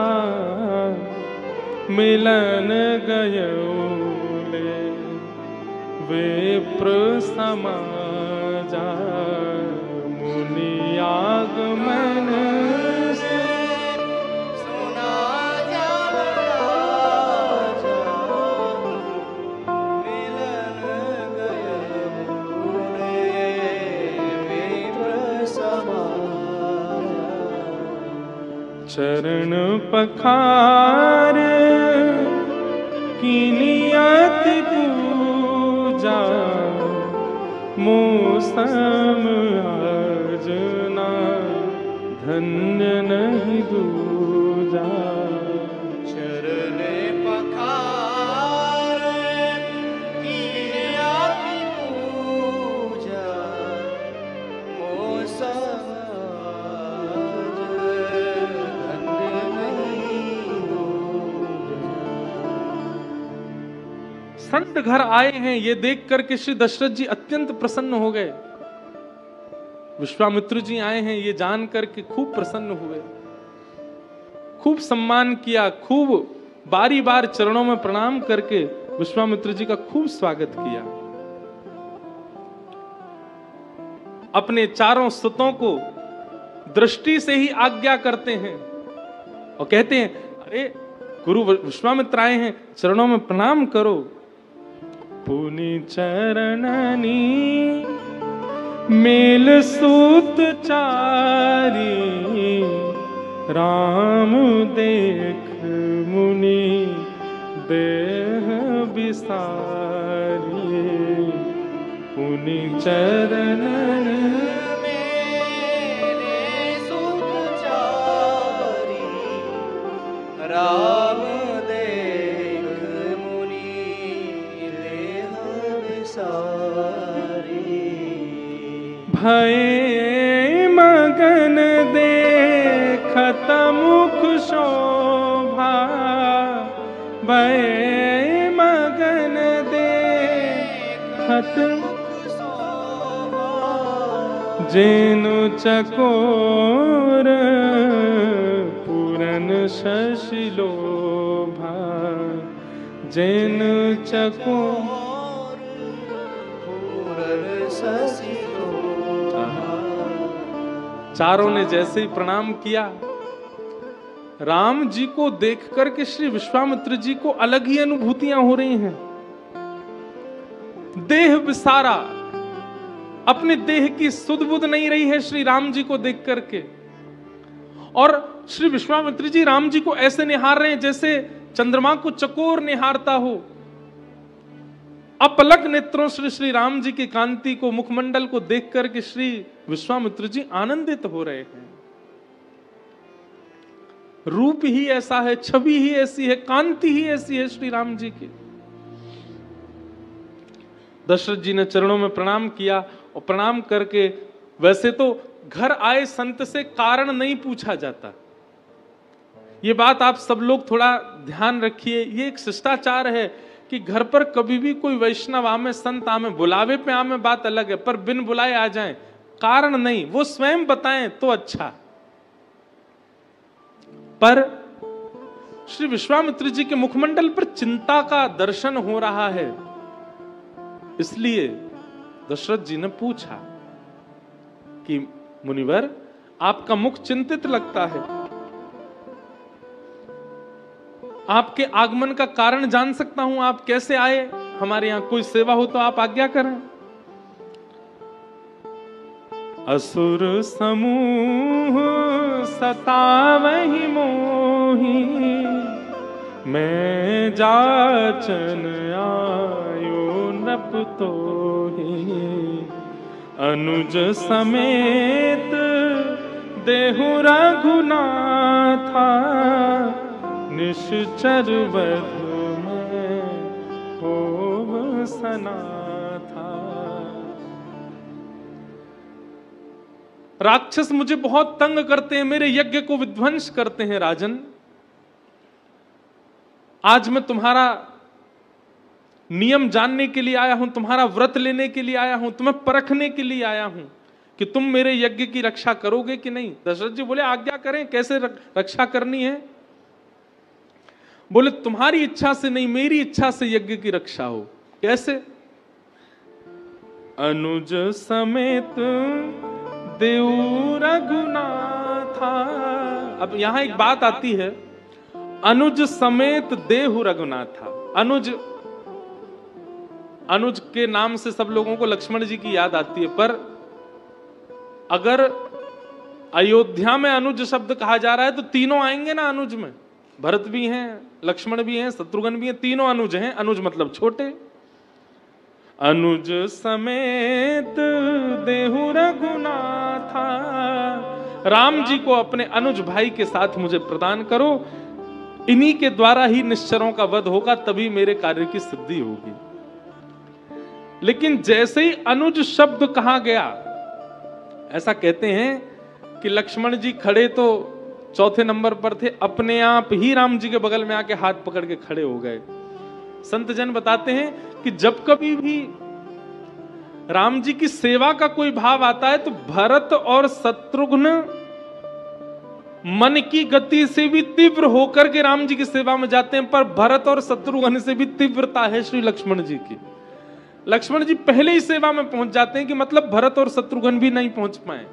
मिलन गयो ले विप्र समाजा। मुनि आगमन सुना जब राजा, मिलन गयो ले विप्र समाजा। चरण पखार की नियत पूजा, मौसम आज ना धन्य नहीं दूजा। फ्रंट घर आए हैं, ये देख करके श्री दशरथ जी अत्यंत प्रसन्न हो गए। विश्वामित्र जी आए हैं ये जान करके खूब प्रसन्न हुए, खूब सम्मान किया, खूब बारी बार चरणों में प्रणाम करके विश्वामित्र जी का खूब स्वागत किया। अपने चारों सुतों को दृष्टि से ही आज्ञा करते हैं और कहते हैं, अरे गुरु विश्वामित्र आए हैं, चरणों में प्रणाम करो। पुनि चरणनी मेल सूत चारी, राम देख मुनि देह बिसारी। पुनि चरण मेरे सुत चारी, राम देख मुनि देह बिसारी। भय मगन देखत मुख शोभा, भय मगन देखत जेनु चकोर पूरन शशि लोभा, जेनु चकोर पूरन शशि लोभा। चारों ने जैसे ही प्रणाम किया, राम जी को देख करके श्री विश्वामित्र जी को अलग ही अनुभूतियां हो रही हैं। देह विसारा, अपने देह की सुध बुध नहीं रही है श्री राम जी को देख करके। और श्री विश्वामित्र जी राम जी को ऐसे निहार रहे हैं जैसे चंद्रमा को चकोर निहारता हो। अपलक नेत्रों से श्री राम जी की कांति को, मुखमंडल को देख करके श्री विश्वामित्र जी आनंदित हो रहे हैं। रूप ही ऐसा है, छवि ही ऐसी है, कांति ही ऐसी है श्री राम जी की। दशरथ जी ने चरणों में प्रणाम किया और प्रणाम करके, वैसे तो घर आए संत से कारण नहीं पूछा जाता, ये बात आप सब लोग थोड़ा ध्यान रखिए। ये एक शिष्टाचार है कि घर पर कभी भी कोई वैष्णव आमे, संत आमे, बुलावे पे आमे बात अलग है, पर बिन बुलाए आ जाएं, कारण नहीं, वो स्वयं बताएं तो अच्छा। पर श्री विश्वामित्र जी के मुखमंडल पर चिंता का दर्शन हो रहा है, इसलिए दशरथ जी ने पूछा कि मुनिवर, आपका मुख चिंतित लगता है, आपके आगमन का कारण जान सकता हूं? आप कैसे आए? हमारे यहां कोई सेवा हो तो आप आज्ञा करें। असुर समूह सतावहि मोहि, मैं जाचन आयो नप तोहि। अनुज समेत देहु रघुनाथा, निश्चर वध में होव सनाथा। राक्षस मुझे बहुत तंग करते हैं, मेरे यज्ञ को विध्वंस करते हैं। राजन, आज मैं तुम्हारा नियम जानने के लिए आया हूं, तुम्हारा व्रत लेने के लिए आया हूं, तुम्हें परखने के लिए आया हूं कि तुम मेरे यज्ञ की रक्षा करोगे कि नहीं। दशरथ जी बोले, आज्ञा करें, कैसे रक्षा करनी है? बोले, तुम्हारी इच्छा से नहीं, मेरी इच्छा से यज्ञ की रक्षा हो। कैसे? अनुज समेत देऊ रघुनाथा। अब यहां एक बात आती है, अनुज समेत देहु रघुनाथा। अनुज के नाम से सब लोगों को लक्ष्मण जी की याद आती है, पर अगर अयोध्या में अनुज शब्द कहा जा रहा है तो तीनों आएंगे ना अनुज में। भरत भी हैं, लक्ष्मण भी हैं, शत्रुघ्न भी हैं, तीनों अनुज हैं। अनुज मतलब छोटे। अनुज समेत देहु रघुनाथा, राम जी को अपने अनुज भाई के साथ मुझे प्रदान करो, इन्हीं के द्वारा ही निश्चरों का वध होगा, तभी मेरे कार्य की सिद्धि होगी। लेकिन जैसे ही अनुज शब्द कहा गया, ऐसा कहते हैं कि लक्ष्मण जी खड़े तो चौथे नंबर पर थे, अपने आप ही राम जी के बगल में आके हाथ पकड़ के खड़े हो गए। संत जन बताते हैं कि जब कभी भी राम जी की सेवा का कोई भाव आता है तो भरत और शत्रुघ्न मन की गति से भी तीव्र होकर के राम जी की सेवा में जाते हैं, पर भरत और शत्रुघ्न से भी तीव्रता है श्री लक्ष्मण जी की। लक्ष्मण जी पहले ही सेवा में पहुंच जाते हैं कि मतलब भरत और शत्रुघ्न भी नहीं पहुंच पाए,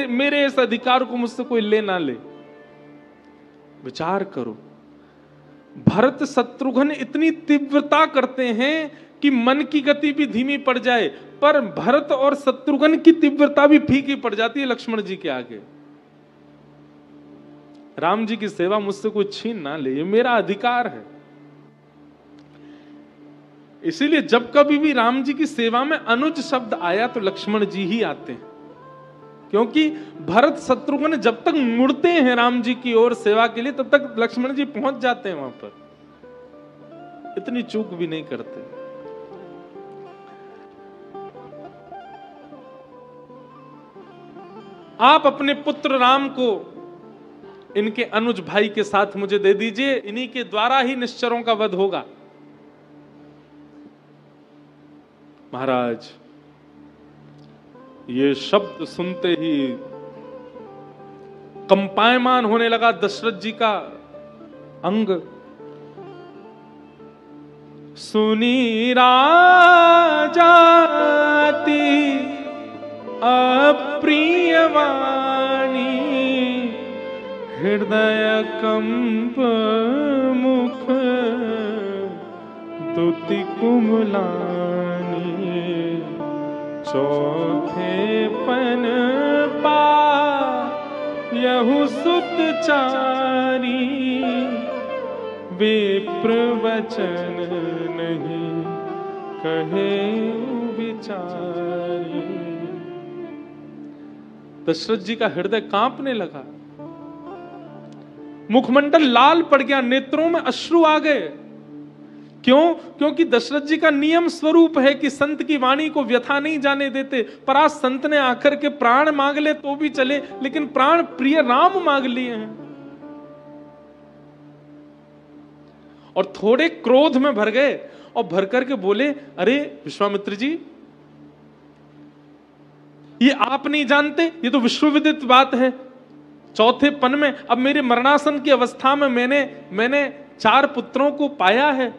मेरे इस अधिकार को मुझसे कोई ले ना ले। विचार करो, भरत शत्रुघ्न इतनी तीव्रता करते हैं कि मन की गति भी धीमी पड़ जाए, पर भरत और शत्रुघ्न की तीव्रता भी फीकी पड़ जाती है लक्ष्मण जी के आगे। राम जी की सेवा मुझसे कोई छीन ना ले, ये मेरा अधिकार है। इसीलिए जब कभी भी राम जी की सेवा में अनुज शब्द आया तो लक्ष्मण जी ही आते हैं, क्योंकि भरत शत्रुघ्न जब तक मुड़ते हैं राम जी की ओर सेवा के लिए तब तक लक्ष्मण जी पहुंच जाते हैं वहां पर, इतनी चूक भी नहीं करते। आप अपने पुत्र राम को इनके अनुज भाई के साथ मुझे दे दीजिए, इन्हीं के द्वारा ही निश्चरों का वध होगा। महाराज ये शब्द सुनते ही कंपायमान होने लगा दशरथ जी का अंग। सुनी राजाती अप्रिय वाणी, हृदय कंप मुख दुति कुमलानी, चौथे पन पा यहु सुत चारी, विप्र वचन नहीं कहे विचारी। दशरथ जी का हृदय कांपने लगा, मुखमंडल लाल पड़ गया, नेत्रों में अश्रु आ गए। क्यों? क्योंकि दशरथ जी का नियम स्वरूप है कि संत की वाणी को व्यथा नहीं जाने देते। पर आज संत ने आकर के प्राण मांग ले तो भी चले, लेकिन प्राण प्रिय राम मांग लिए हैं। और थोड़े क्रोध में भर गए और भर करके बोले, अरे विश्वामित्र जी, ये आप नहीं जानते, ये तो विश्वविदित बात है। चौथे पन में, अब मेरे मरणासन की अवस्था में मैंने 4 पुत्रों को पाया है।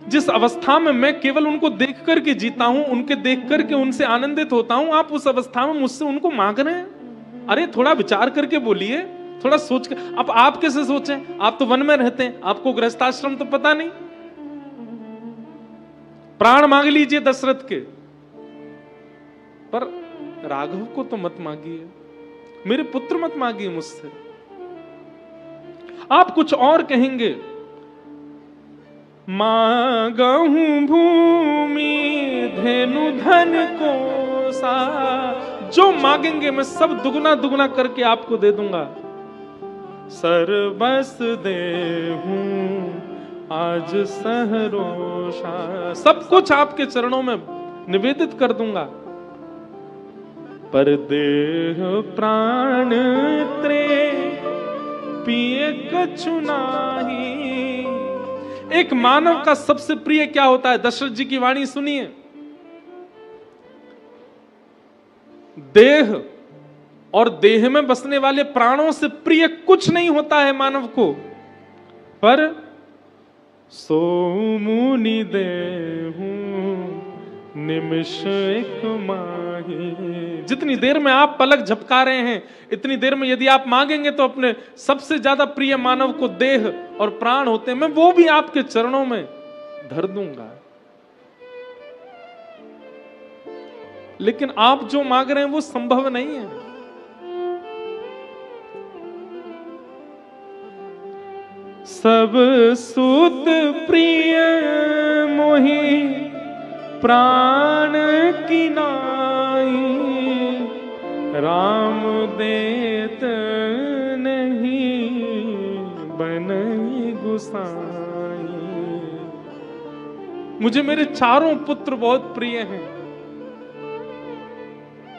जिस अवस्था में मैं केवल उनको देख करके जीता हूं, उनके देख करके उनसे आनंदित होता हूं, आप उस अवस्था में मुझसे उनको मांग रहे हैं। अरे थोड़ा विचार करके बोलिए, थोड़ा सोच कर। अब आप कैसे सोचें? आप तो वन में रहते हैं, आपको गृहस्थाश्रम तो पता नहीं। प्राण मांग लीजिए दशरथ के, पर राघव को तो मत मांगिए, मेरे पुत्र मत मांगिए मुझसे। आप कुछ और कहेंगे, मांगहूं भूमि धेनु धन को सा, जो मांगेंगे मैं सब दुगना दुगना करके आपको दे दूंगा। सर्वस देहूं आज सहरोषा, सब कुछ आपके चरणों में निवेदित कर दूंगा। पर देह प्राण त्रे पिए कछु नाही। एक मानव का सबसे प्रिय क्या होता है? दशरथ जी की वाणी सुनिए, देह और देह में बसने वाले प्राणों से प्रिय कुछ नहीं होता है मानव को। पर सो मुनि देहूं निमिष एक माही, जितनी देर में आप पलक झपका रहे हैं, इतनी देर में यदि आप मांगेंगे तो अपने सबसे ज्यादा प्रिय मानव को देह और प्राण होते हैं, मैं वो भी आपके चरणों में धर दूंगा। लेकिन आप जो मांग रहे हैं वो संभव नहीं है। सब सुत प्रिय मोहि प्राण की नाई, राम देत नहीं बनई गुसाई। मुझे मेरे 4 पुत्र बहुत प्रिय हैं,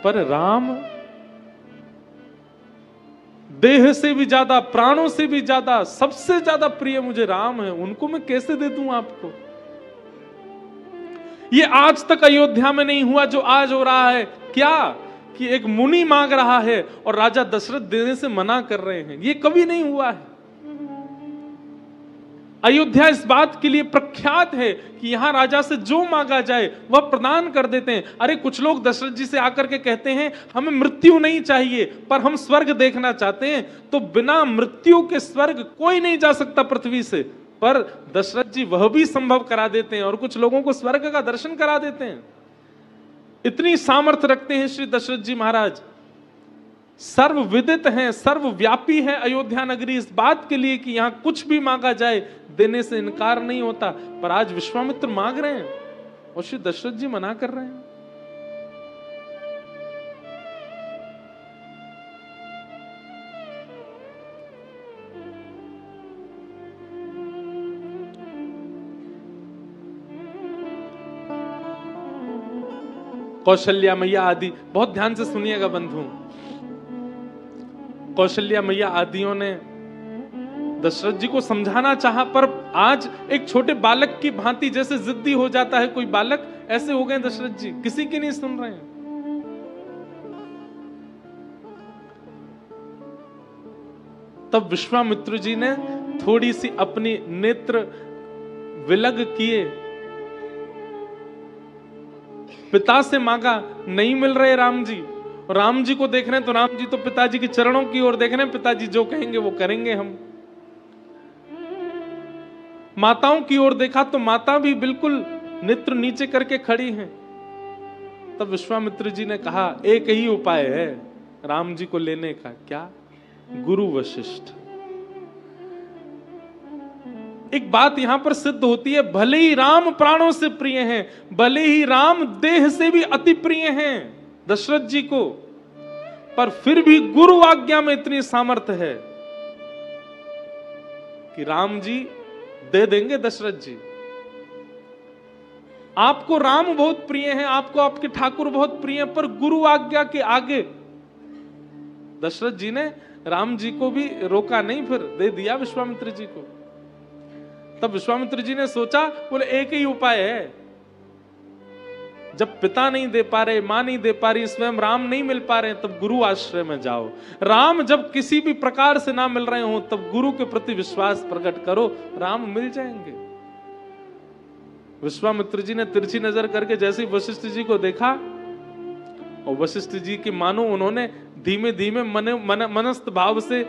पर राम देह से भी ज्यादा, प्राणों से भी ज्यादा, सबसे ज्यादा प्रिय मुझे राम है, उनको मैं कैसे दे दूं आपको? ये आज तक अयोध्या में नहीं हुआ जो आज हो रहा है। क्या कि एक मुनि मांग रहा है और राजा दशरथ देने से मना कर रहे हैं, ये कभी नहीं हुआ है। अयोध्या इस बात के लिए प्रख्यात है कि यहां राजा से जो मांगा जाए वह प्रदान कर देते हैं। अरे कुछ लोग दशरथ जी से आकर के कहते हैं हमें मृत्यु नहीं चाहिए पर हम स्वर्ग देखना चाहते हैं, तो बिना मृत्यु के स्वर्ग कोई नहीं जा सकता पृथ्वी से, पर दशरथ जी वह भी संभव करा देते हैं और कुछ लोगों को स्वर्ग का दर्शन करा देते हैं। इतनी सामर्थ्य रखते हैं श्री दशरथ जी महाराज, सर्वविदित हैं, सर्वव्यापी है अयोध्या नगरी इस बात के लिए कि यहां कुछ भी मांगा जाए देने से इनकार नहीं होता। पर आज विश्वामित्र मांग रहे हैं और श्री दशरथ जी मना कर रहे हैं। कौशल्या मैया आदि, बहुत ध्यान से सुनिएगा बंधु, कौशल्या मैया आदियों ने दशरथ जी को समझाना चाहा, पर आज एक छोटे बालक की भांति जैसे जिद्दी हो जाता है कोई बालक, ऐसे हो गए दशरथ जी, किसी की नहीं सुन रहे हैं। तब विश्वामित्र जी ने थोड़ी सी अपनी नेत्र विलग किए, पिता से मांगा, नहीं मिल रहे राम जी, राम जी को देख रहे हैं तो राम जी तो पिताजी के चरणों की ओर देख रहे हैं, पिताजी जो कहेंगे वो करेंगे हम। माताओं की ओर देखा तो माता भी बिल्कुल नेत्र नीचे करके खड़ी हैं। तब विश्वामित्र जी ने कहा एक ही उपाय है राम जी को लेने का, क्या? गुरु वशिष्ठ। एक बात यहां पर सिद्ध होती है, भले ही राम प्राणों से प्रिय हैं, भले ही राम देह से भी अति प्रिय हैं दशरथ जी को, पर फिर भी गुरु आज्ञा में इतनी सामर्थ्य है कि राम जी दे देंगे दशरथ जी। आपको राम बहुत प्रिय हैं, आपको आपके ठाकुर बहुत प्रिय हैं, पर गुरु आज्ञा के आगे दशरथ जी ने राम जी को भी रोका नहीं, फिर दे दिया विश्वामित्र जी को। तब विश्वामित्र जी ने सोचा, बोले एक ही उपाय है, जब पिता नहीं दे पा रहे, मां नहीं दे पा रही, स्वयं राम नहीं मिल पा रहे, तब गुरु आश्रय में जाओ। राम जब किसी भी प्रकार से ना मिल रहे हो तब गुरु के प्रति विश्वास प्रकट करो, राम मिल जाएंगे। विश्वामित्र जी ने तिरछी नजर करके जैसे ही वशिष्ठ जी को देखा, और वशिष्ठ जी की मानो उन्होंने धीमे धीमे मनस्थ भाव से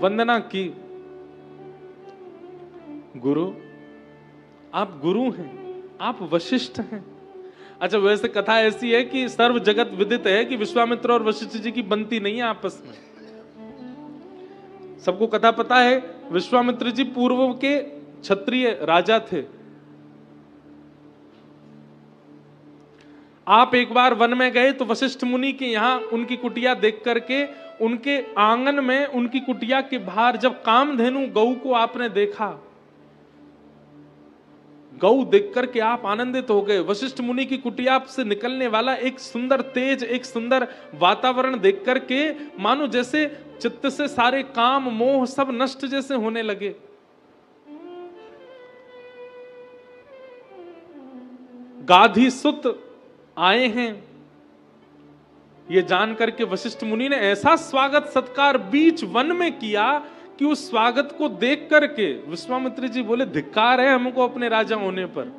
वंदना की, गुरु आप गुरु हैं, आप वशिष्ठ हैं। अच्छा, वैसे कथा ऐसी है कि सर्व जगत विदित है कि विश्वामित्र और वशिष्ठ जी की बनती नहीं है आपस में, सबको कथा पता है। विश्वामित्र जी पूर्व के क्षत्रिय राजा थे। आप एक बार वन में गए तो वशिष्ठ मुनि के यहां उनकी कुटिया देख करके, उनके आंगन में उनकी कुटिया के बाहर जब कामधेनु गौ को आपने देखा, गौ देख करके आप आनंदित हो गए। वशिष्ठ मुनि की कुटिया से निकलने वाला एक सुंदर तेज, एक सुंदर वातावरण देख करके मानो जैसे चित्त से सारे काम मोह सब नष्ट जैसे होने लगे। गाधी सुत आए हैं ये जान करके वशिष्ठ मुनि ने ऐसा स्वागत सत्कार बीच वन में किया कि उस स्वागत को देख करके विश्वामित्र जी बोले, धिक्कार है हमको अपने राजा होने पर,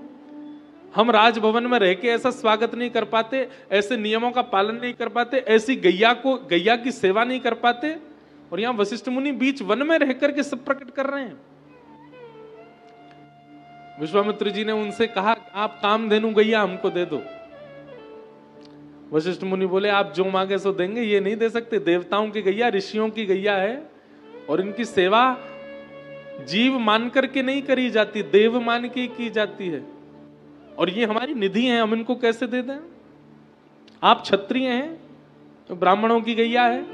हम राजभवन में रह के ऐसा स्वागत नहीं कर पाते, ऐसे नियमों का पालन नहीं कर पाते, ऐसी गैया की सेवा नहीं कर पाते, और यहां वशिष्ठ मुनि बीच वन में रह करके सब प्रकट कर रहे हैं। विश्वामित्र जी ने उनसे कहा, आप कामधेनु गैया हमको दे दो। वशिष्ठ मुनि बोले, आप जो मांगे सो देंगे, ये नहीं दे सकते, देवताओं की गैया, ऋषियों की गैया है, और इनकी सेवा जीव मान करके नहीं करी जाती, देव मान के की जाती है, और ये हमारी निधि है, हम इनको कैसे दे दें? आप क्षत्रिय हैं तो ब्राह्मणों की गैया है।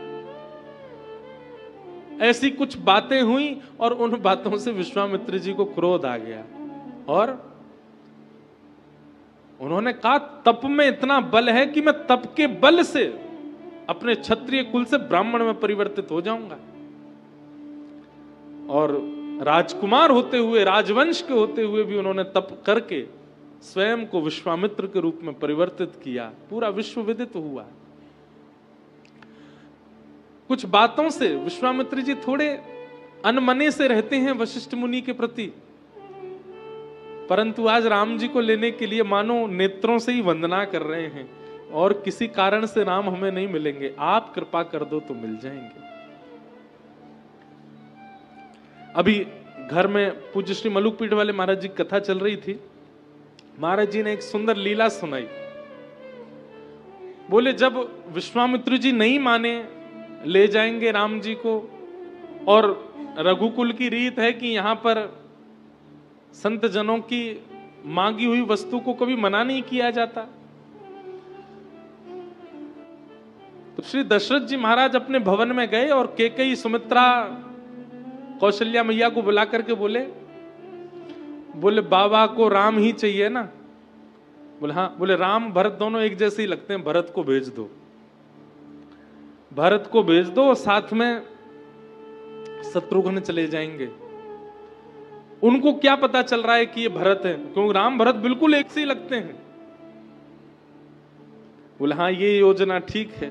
ऐसी कुछ बातें हुई और उन बातों से विश्वामित्र जी को क्रोध आ गया, और उन्होंने कहा, तप में इतना बल है कि मैं तप के बल से अपने क्षत्रिय कुल से ब्राह्मण में परिवर्तित हो जाऊंगा। और राजकुमार होते हुए, राजवंश के होते हुए भी उन्होंने तप करके स्वयं को विश्वामित्र के रूप में परिवर्तित किया। पूरा विश्व विदित हुआ। कुछ बातों से विश्वामित्र जी थोड़े अनमने से रहते हैं वशिष्ठ मुनि के प्रति, परंतु आज राम जी को लेने के लिए मानो नेत्रों से ही वंदना कर रहे हैं, और किसी कारण से राम हमें नहीं मिलेंगे, आप कृपा कर दो तो मिल जाएंगे। अभी घर में पूज्य श्री मलुकपीठ वाले महाराज जी कथा चल रही थी। महाराज जी ने एक सुंदर लीला सुनाई। बोले जब विश्वामित्र जी नहीं माने, ले जाएंगे राम जी को, और रघुकुल की रीत है कि यहां पर संत जनों की मांगी हुई वस्तु को कभी मना नहीं किया जाता। तो श्री दशरथ जी महाराज अपने भवन में गए और कैकेयी, सुमित्रा, कौशल्या मैया को बुला करके बोले बाबा को राम ही चाहिए ना? बोले हाँ। बोले राम भरत दोनों एक जैसे ही लगते हैं, भरत को भेज दो, भरत को भेज दो, साथ में शत्रुघ्न चले जाएंगे। उनको क्या पता चल रहा है कि ये भरत है, क्योंकि राम भरत बिल्कुल एक से ही लगते हैं। बोले हाँ ये योजना ठीक है।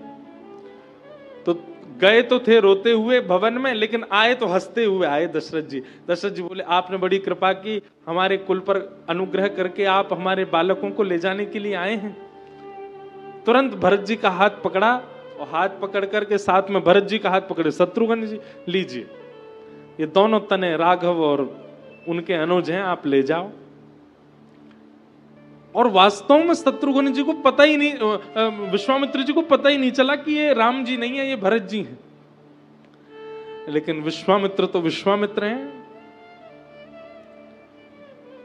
तो गए तो थे रोते हुए भवन में, लेकिन आए तो हंसते हुए आए दशरथ जी। दशरथ जी बोले आपने बड़ी कृपा की, हमारे कुल पर अनुग्रह करके आप हमारे बालकों को ले जाने के लिए आए हैं। तुरंत भरत जी का हाथ पकड़ा, और हाथ पकड़ करके साथ में भरत जी का हाथ पकड़े, शत्रुघ्न जी लीजिए, ये दोनों तने राघव और उनके अनुज हैं, आप ले जाओ। और वास्तव में शत्रुघ्न जी को पता ही नहीं, विश्वामित्र जी को पता ही नहीं चला कि ये राम जी नहीं है, ये भरत जी हैं। लेकिन विश्वामित्र तो विश्वामित्र हैं।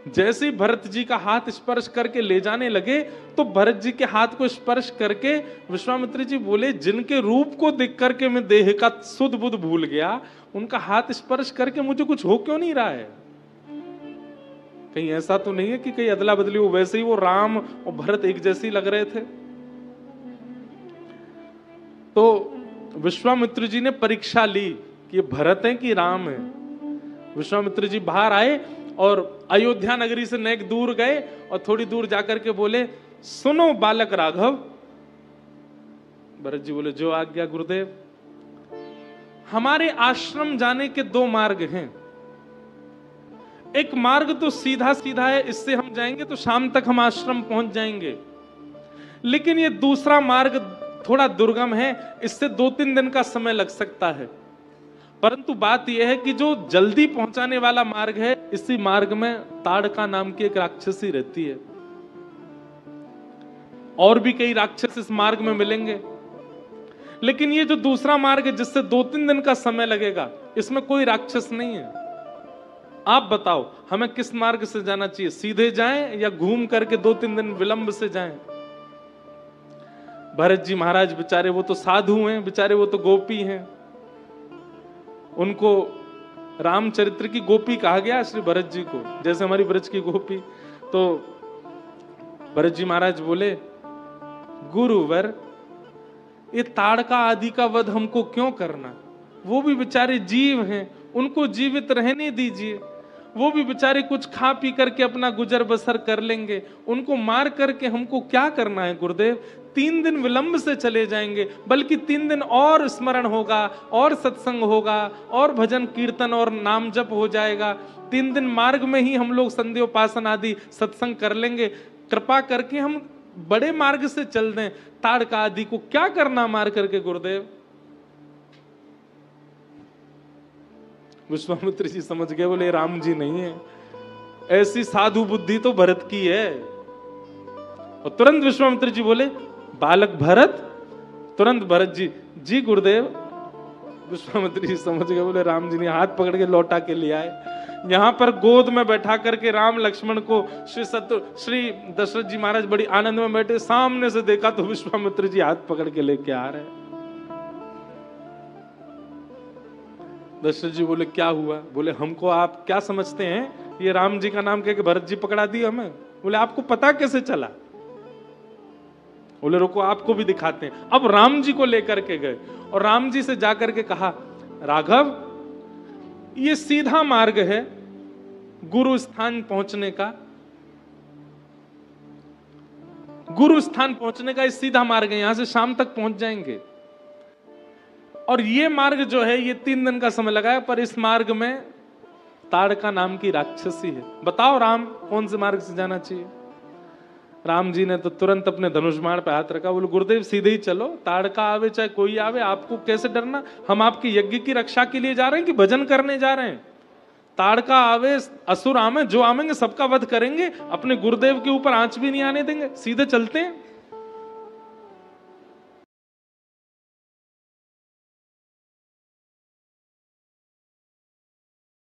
जैसे ही भरत जी का हाथ स्पर्श करके ले जाने लगे, तो भरत जी के हाथ को स्पर्श करके विश्वामित्र जी बोले जिनके रूप को देख करके मैं देह का सुध बुध भूल गया, उनका हाथ स्पर्श करके मुझे कुछ हो क्यों नहीं रहा है? कहीं ऐसा तो नहीं है कि कहीं अदला बदली हो? वैसे ही वो राम और भरत एक जैसे ही लग रहे थे। तो विश्वामित्र जी ने परीक्षा ली कि ये भरत है कि राम है। विश्वामित्र जी बाहर आए और अयोध्या नगरी से नेक दूर गए, और थोड़ी दूर जाकर के बोले सुनो बालक राघव। भरत जी बोले जो आज्ञा गुरुदेव। हमारे आश्रम जाने के दो मार्ग हैं। एक मार्ग तो सीधा सीधा है, इससे हम जाएंगे तो शाम तक हम आश्रम पहुंच जाएंगे। लेकिन ये दूसरा मार्ग थोड़ा दुर्गम है, इससे 2-3 दिन का समय लग सकता है। परंतु बात यह है कि जो जल्दी पहुंचाने वाला मार्ग है, इसी मार्ग में ताड़का नाम की एक राक्षसी रहती है। और भी कई राक्षस इस मार्ग में मिलेंगे, लेकिन ये जो दूसरा मार्ग है जिससे 2-3 दिन का समय लगेगा, इसमें कोई राक्षस नहीं है। आप बताओ हमें किस मार्ग से जाना चाहिए? सीधे जाएं या घूम करके 2-3 दिन विलंब से जाएं? भरत जी महाराज बेचारे वो तो साधु हैं, बेचारे वो तो गोपी हैं, उनको रामचरित्र की गोपी कहा गया श्री भरत जी को, जैसे हमारी ब्रज की गोपी। तो भरत जी महाराज बोले गुरुवर ये ताड़का आदि का वध हमको क्यों करना? वो भी बेचारे जीव हैं, उनको जीवित रहने दीजिए। वो भी बेचारे कुछ खा पी करके अपना गुजर बसर कर लेंगे, उनको मार करके हमको क्या करना है गुरुदेव? 3 दिन विलंब से चले जाएंगे, बल्कि 3 दिन और स्मरण होगा, और सत्संग होगा, और भजन कीर्तन और नाम जप हो जाएगा। 3 दिन मार्ग में ही हम लोग संध्योपासन आदि सत्संग कर लेंगे। कृपा करके हम बड़े मार्ग से चल दें, ताड़का आदि को क्या करना मार करके गुरुदेव? विश्वामित्र जी समझ गए, बोले राम जी नहीं है, ऐसी साधु बुद्धि तो भरत की है। और तुरंत विश्वामित्र जी बोले बालक भरत। तुरंत भरत जी जी गुरुदेव। विश्वामित्र जी समझ गए, बोले राम जी ने हाथ पकड़ के लौटा के ले आए। यहां पर गोद में बैठा करके राम लक्ष्मण को श्री दशरथ जी महाराज बड़ी आनंद में बैठे, सामने से देखा तो विश्वामित्र जी हाथ पकड़ के लेके आ रहे हैं। दशरथ जी बोले क्या हुआ? बोले हमको आप क्या समझते हैं? ये राम जी का नाम कह के भरत जी पकड़ा दिए हमें। बोले आपको पता कैसे चला? बोले रुको आपको भी दिखाते हैं। अब राम जी को लेकर के गए और राम जी से जाकर के कहा, राघव ये सीधा मार्ग है गुरु स्थान पहुंचने का, गुरु स्थान पहुंचने का ये सीधा मार्ग है, यहां से शाम तक पहुंच जाएंगे। और ये मार्ग जो है ये 3 दिन का समय लगा है, पर इस मार्ग में ताड़का नाम की राक्षसी है। बताओ राम कौन से मार्ग से जाना चाहिए? राम जी ने तो तुरंत अपने धनुष बाण पे हाथ रखा, बोले गुरुदेव सीधे ही चलो, ताड़का आवे चाहे कोई आवे, आपको कैसे डरना? हम आपके यज्ञ की रक्षा के लिए जा रहे हैं कि भजन करने जा रहे हैं? ताड़का आवे, असुर आवे, जो आवेंगे सबका वध करेंगे, अपने गुरुदेव के ऊपर आंच भी नहीं आने देंगे, सीधे चलते हैं।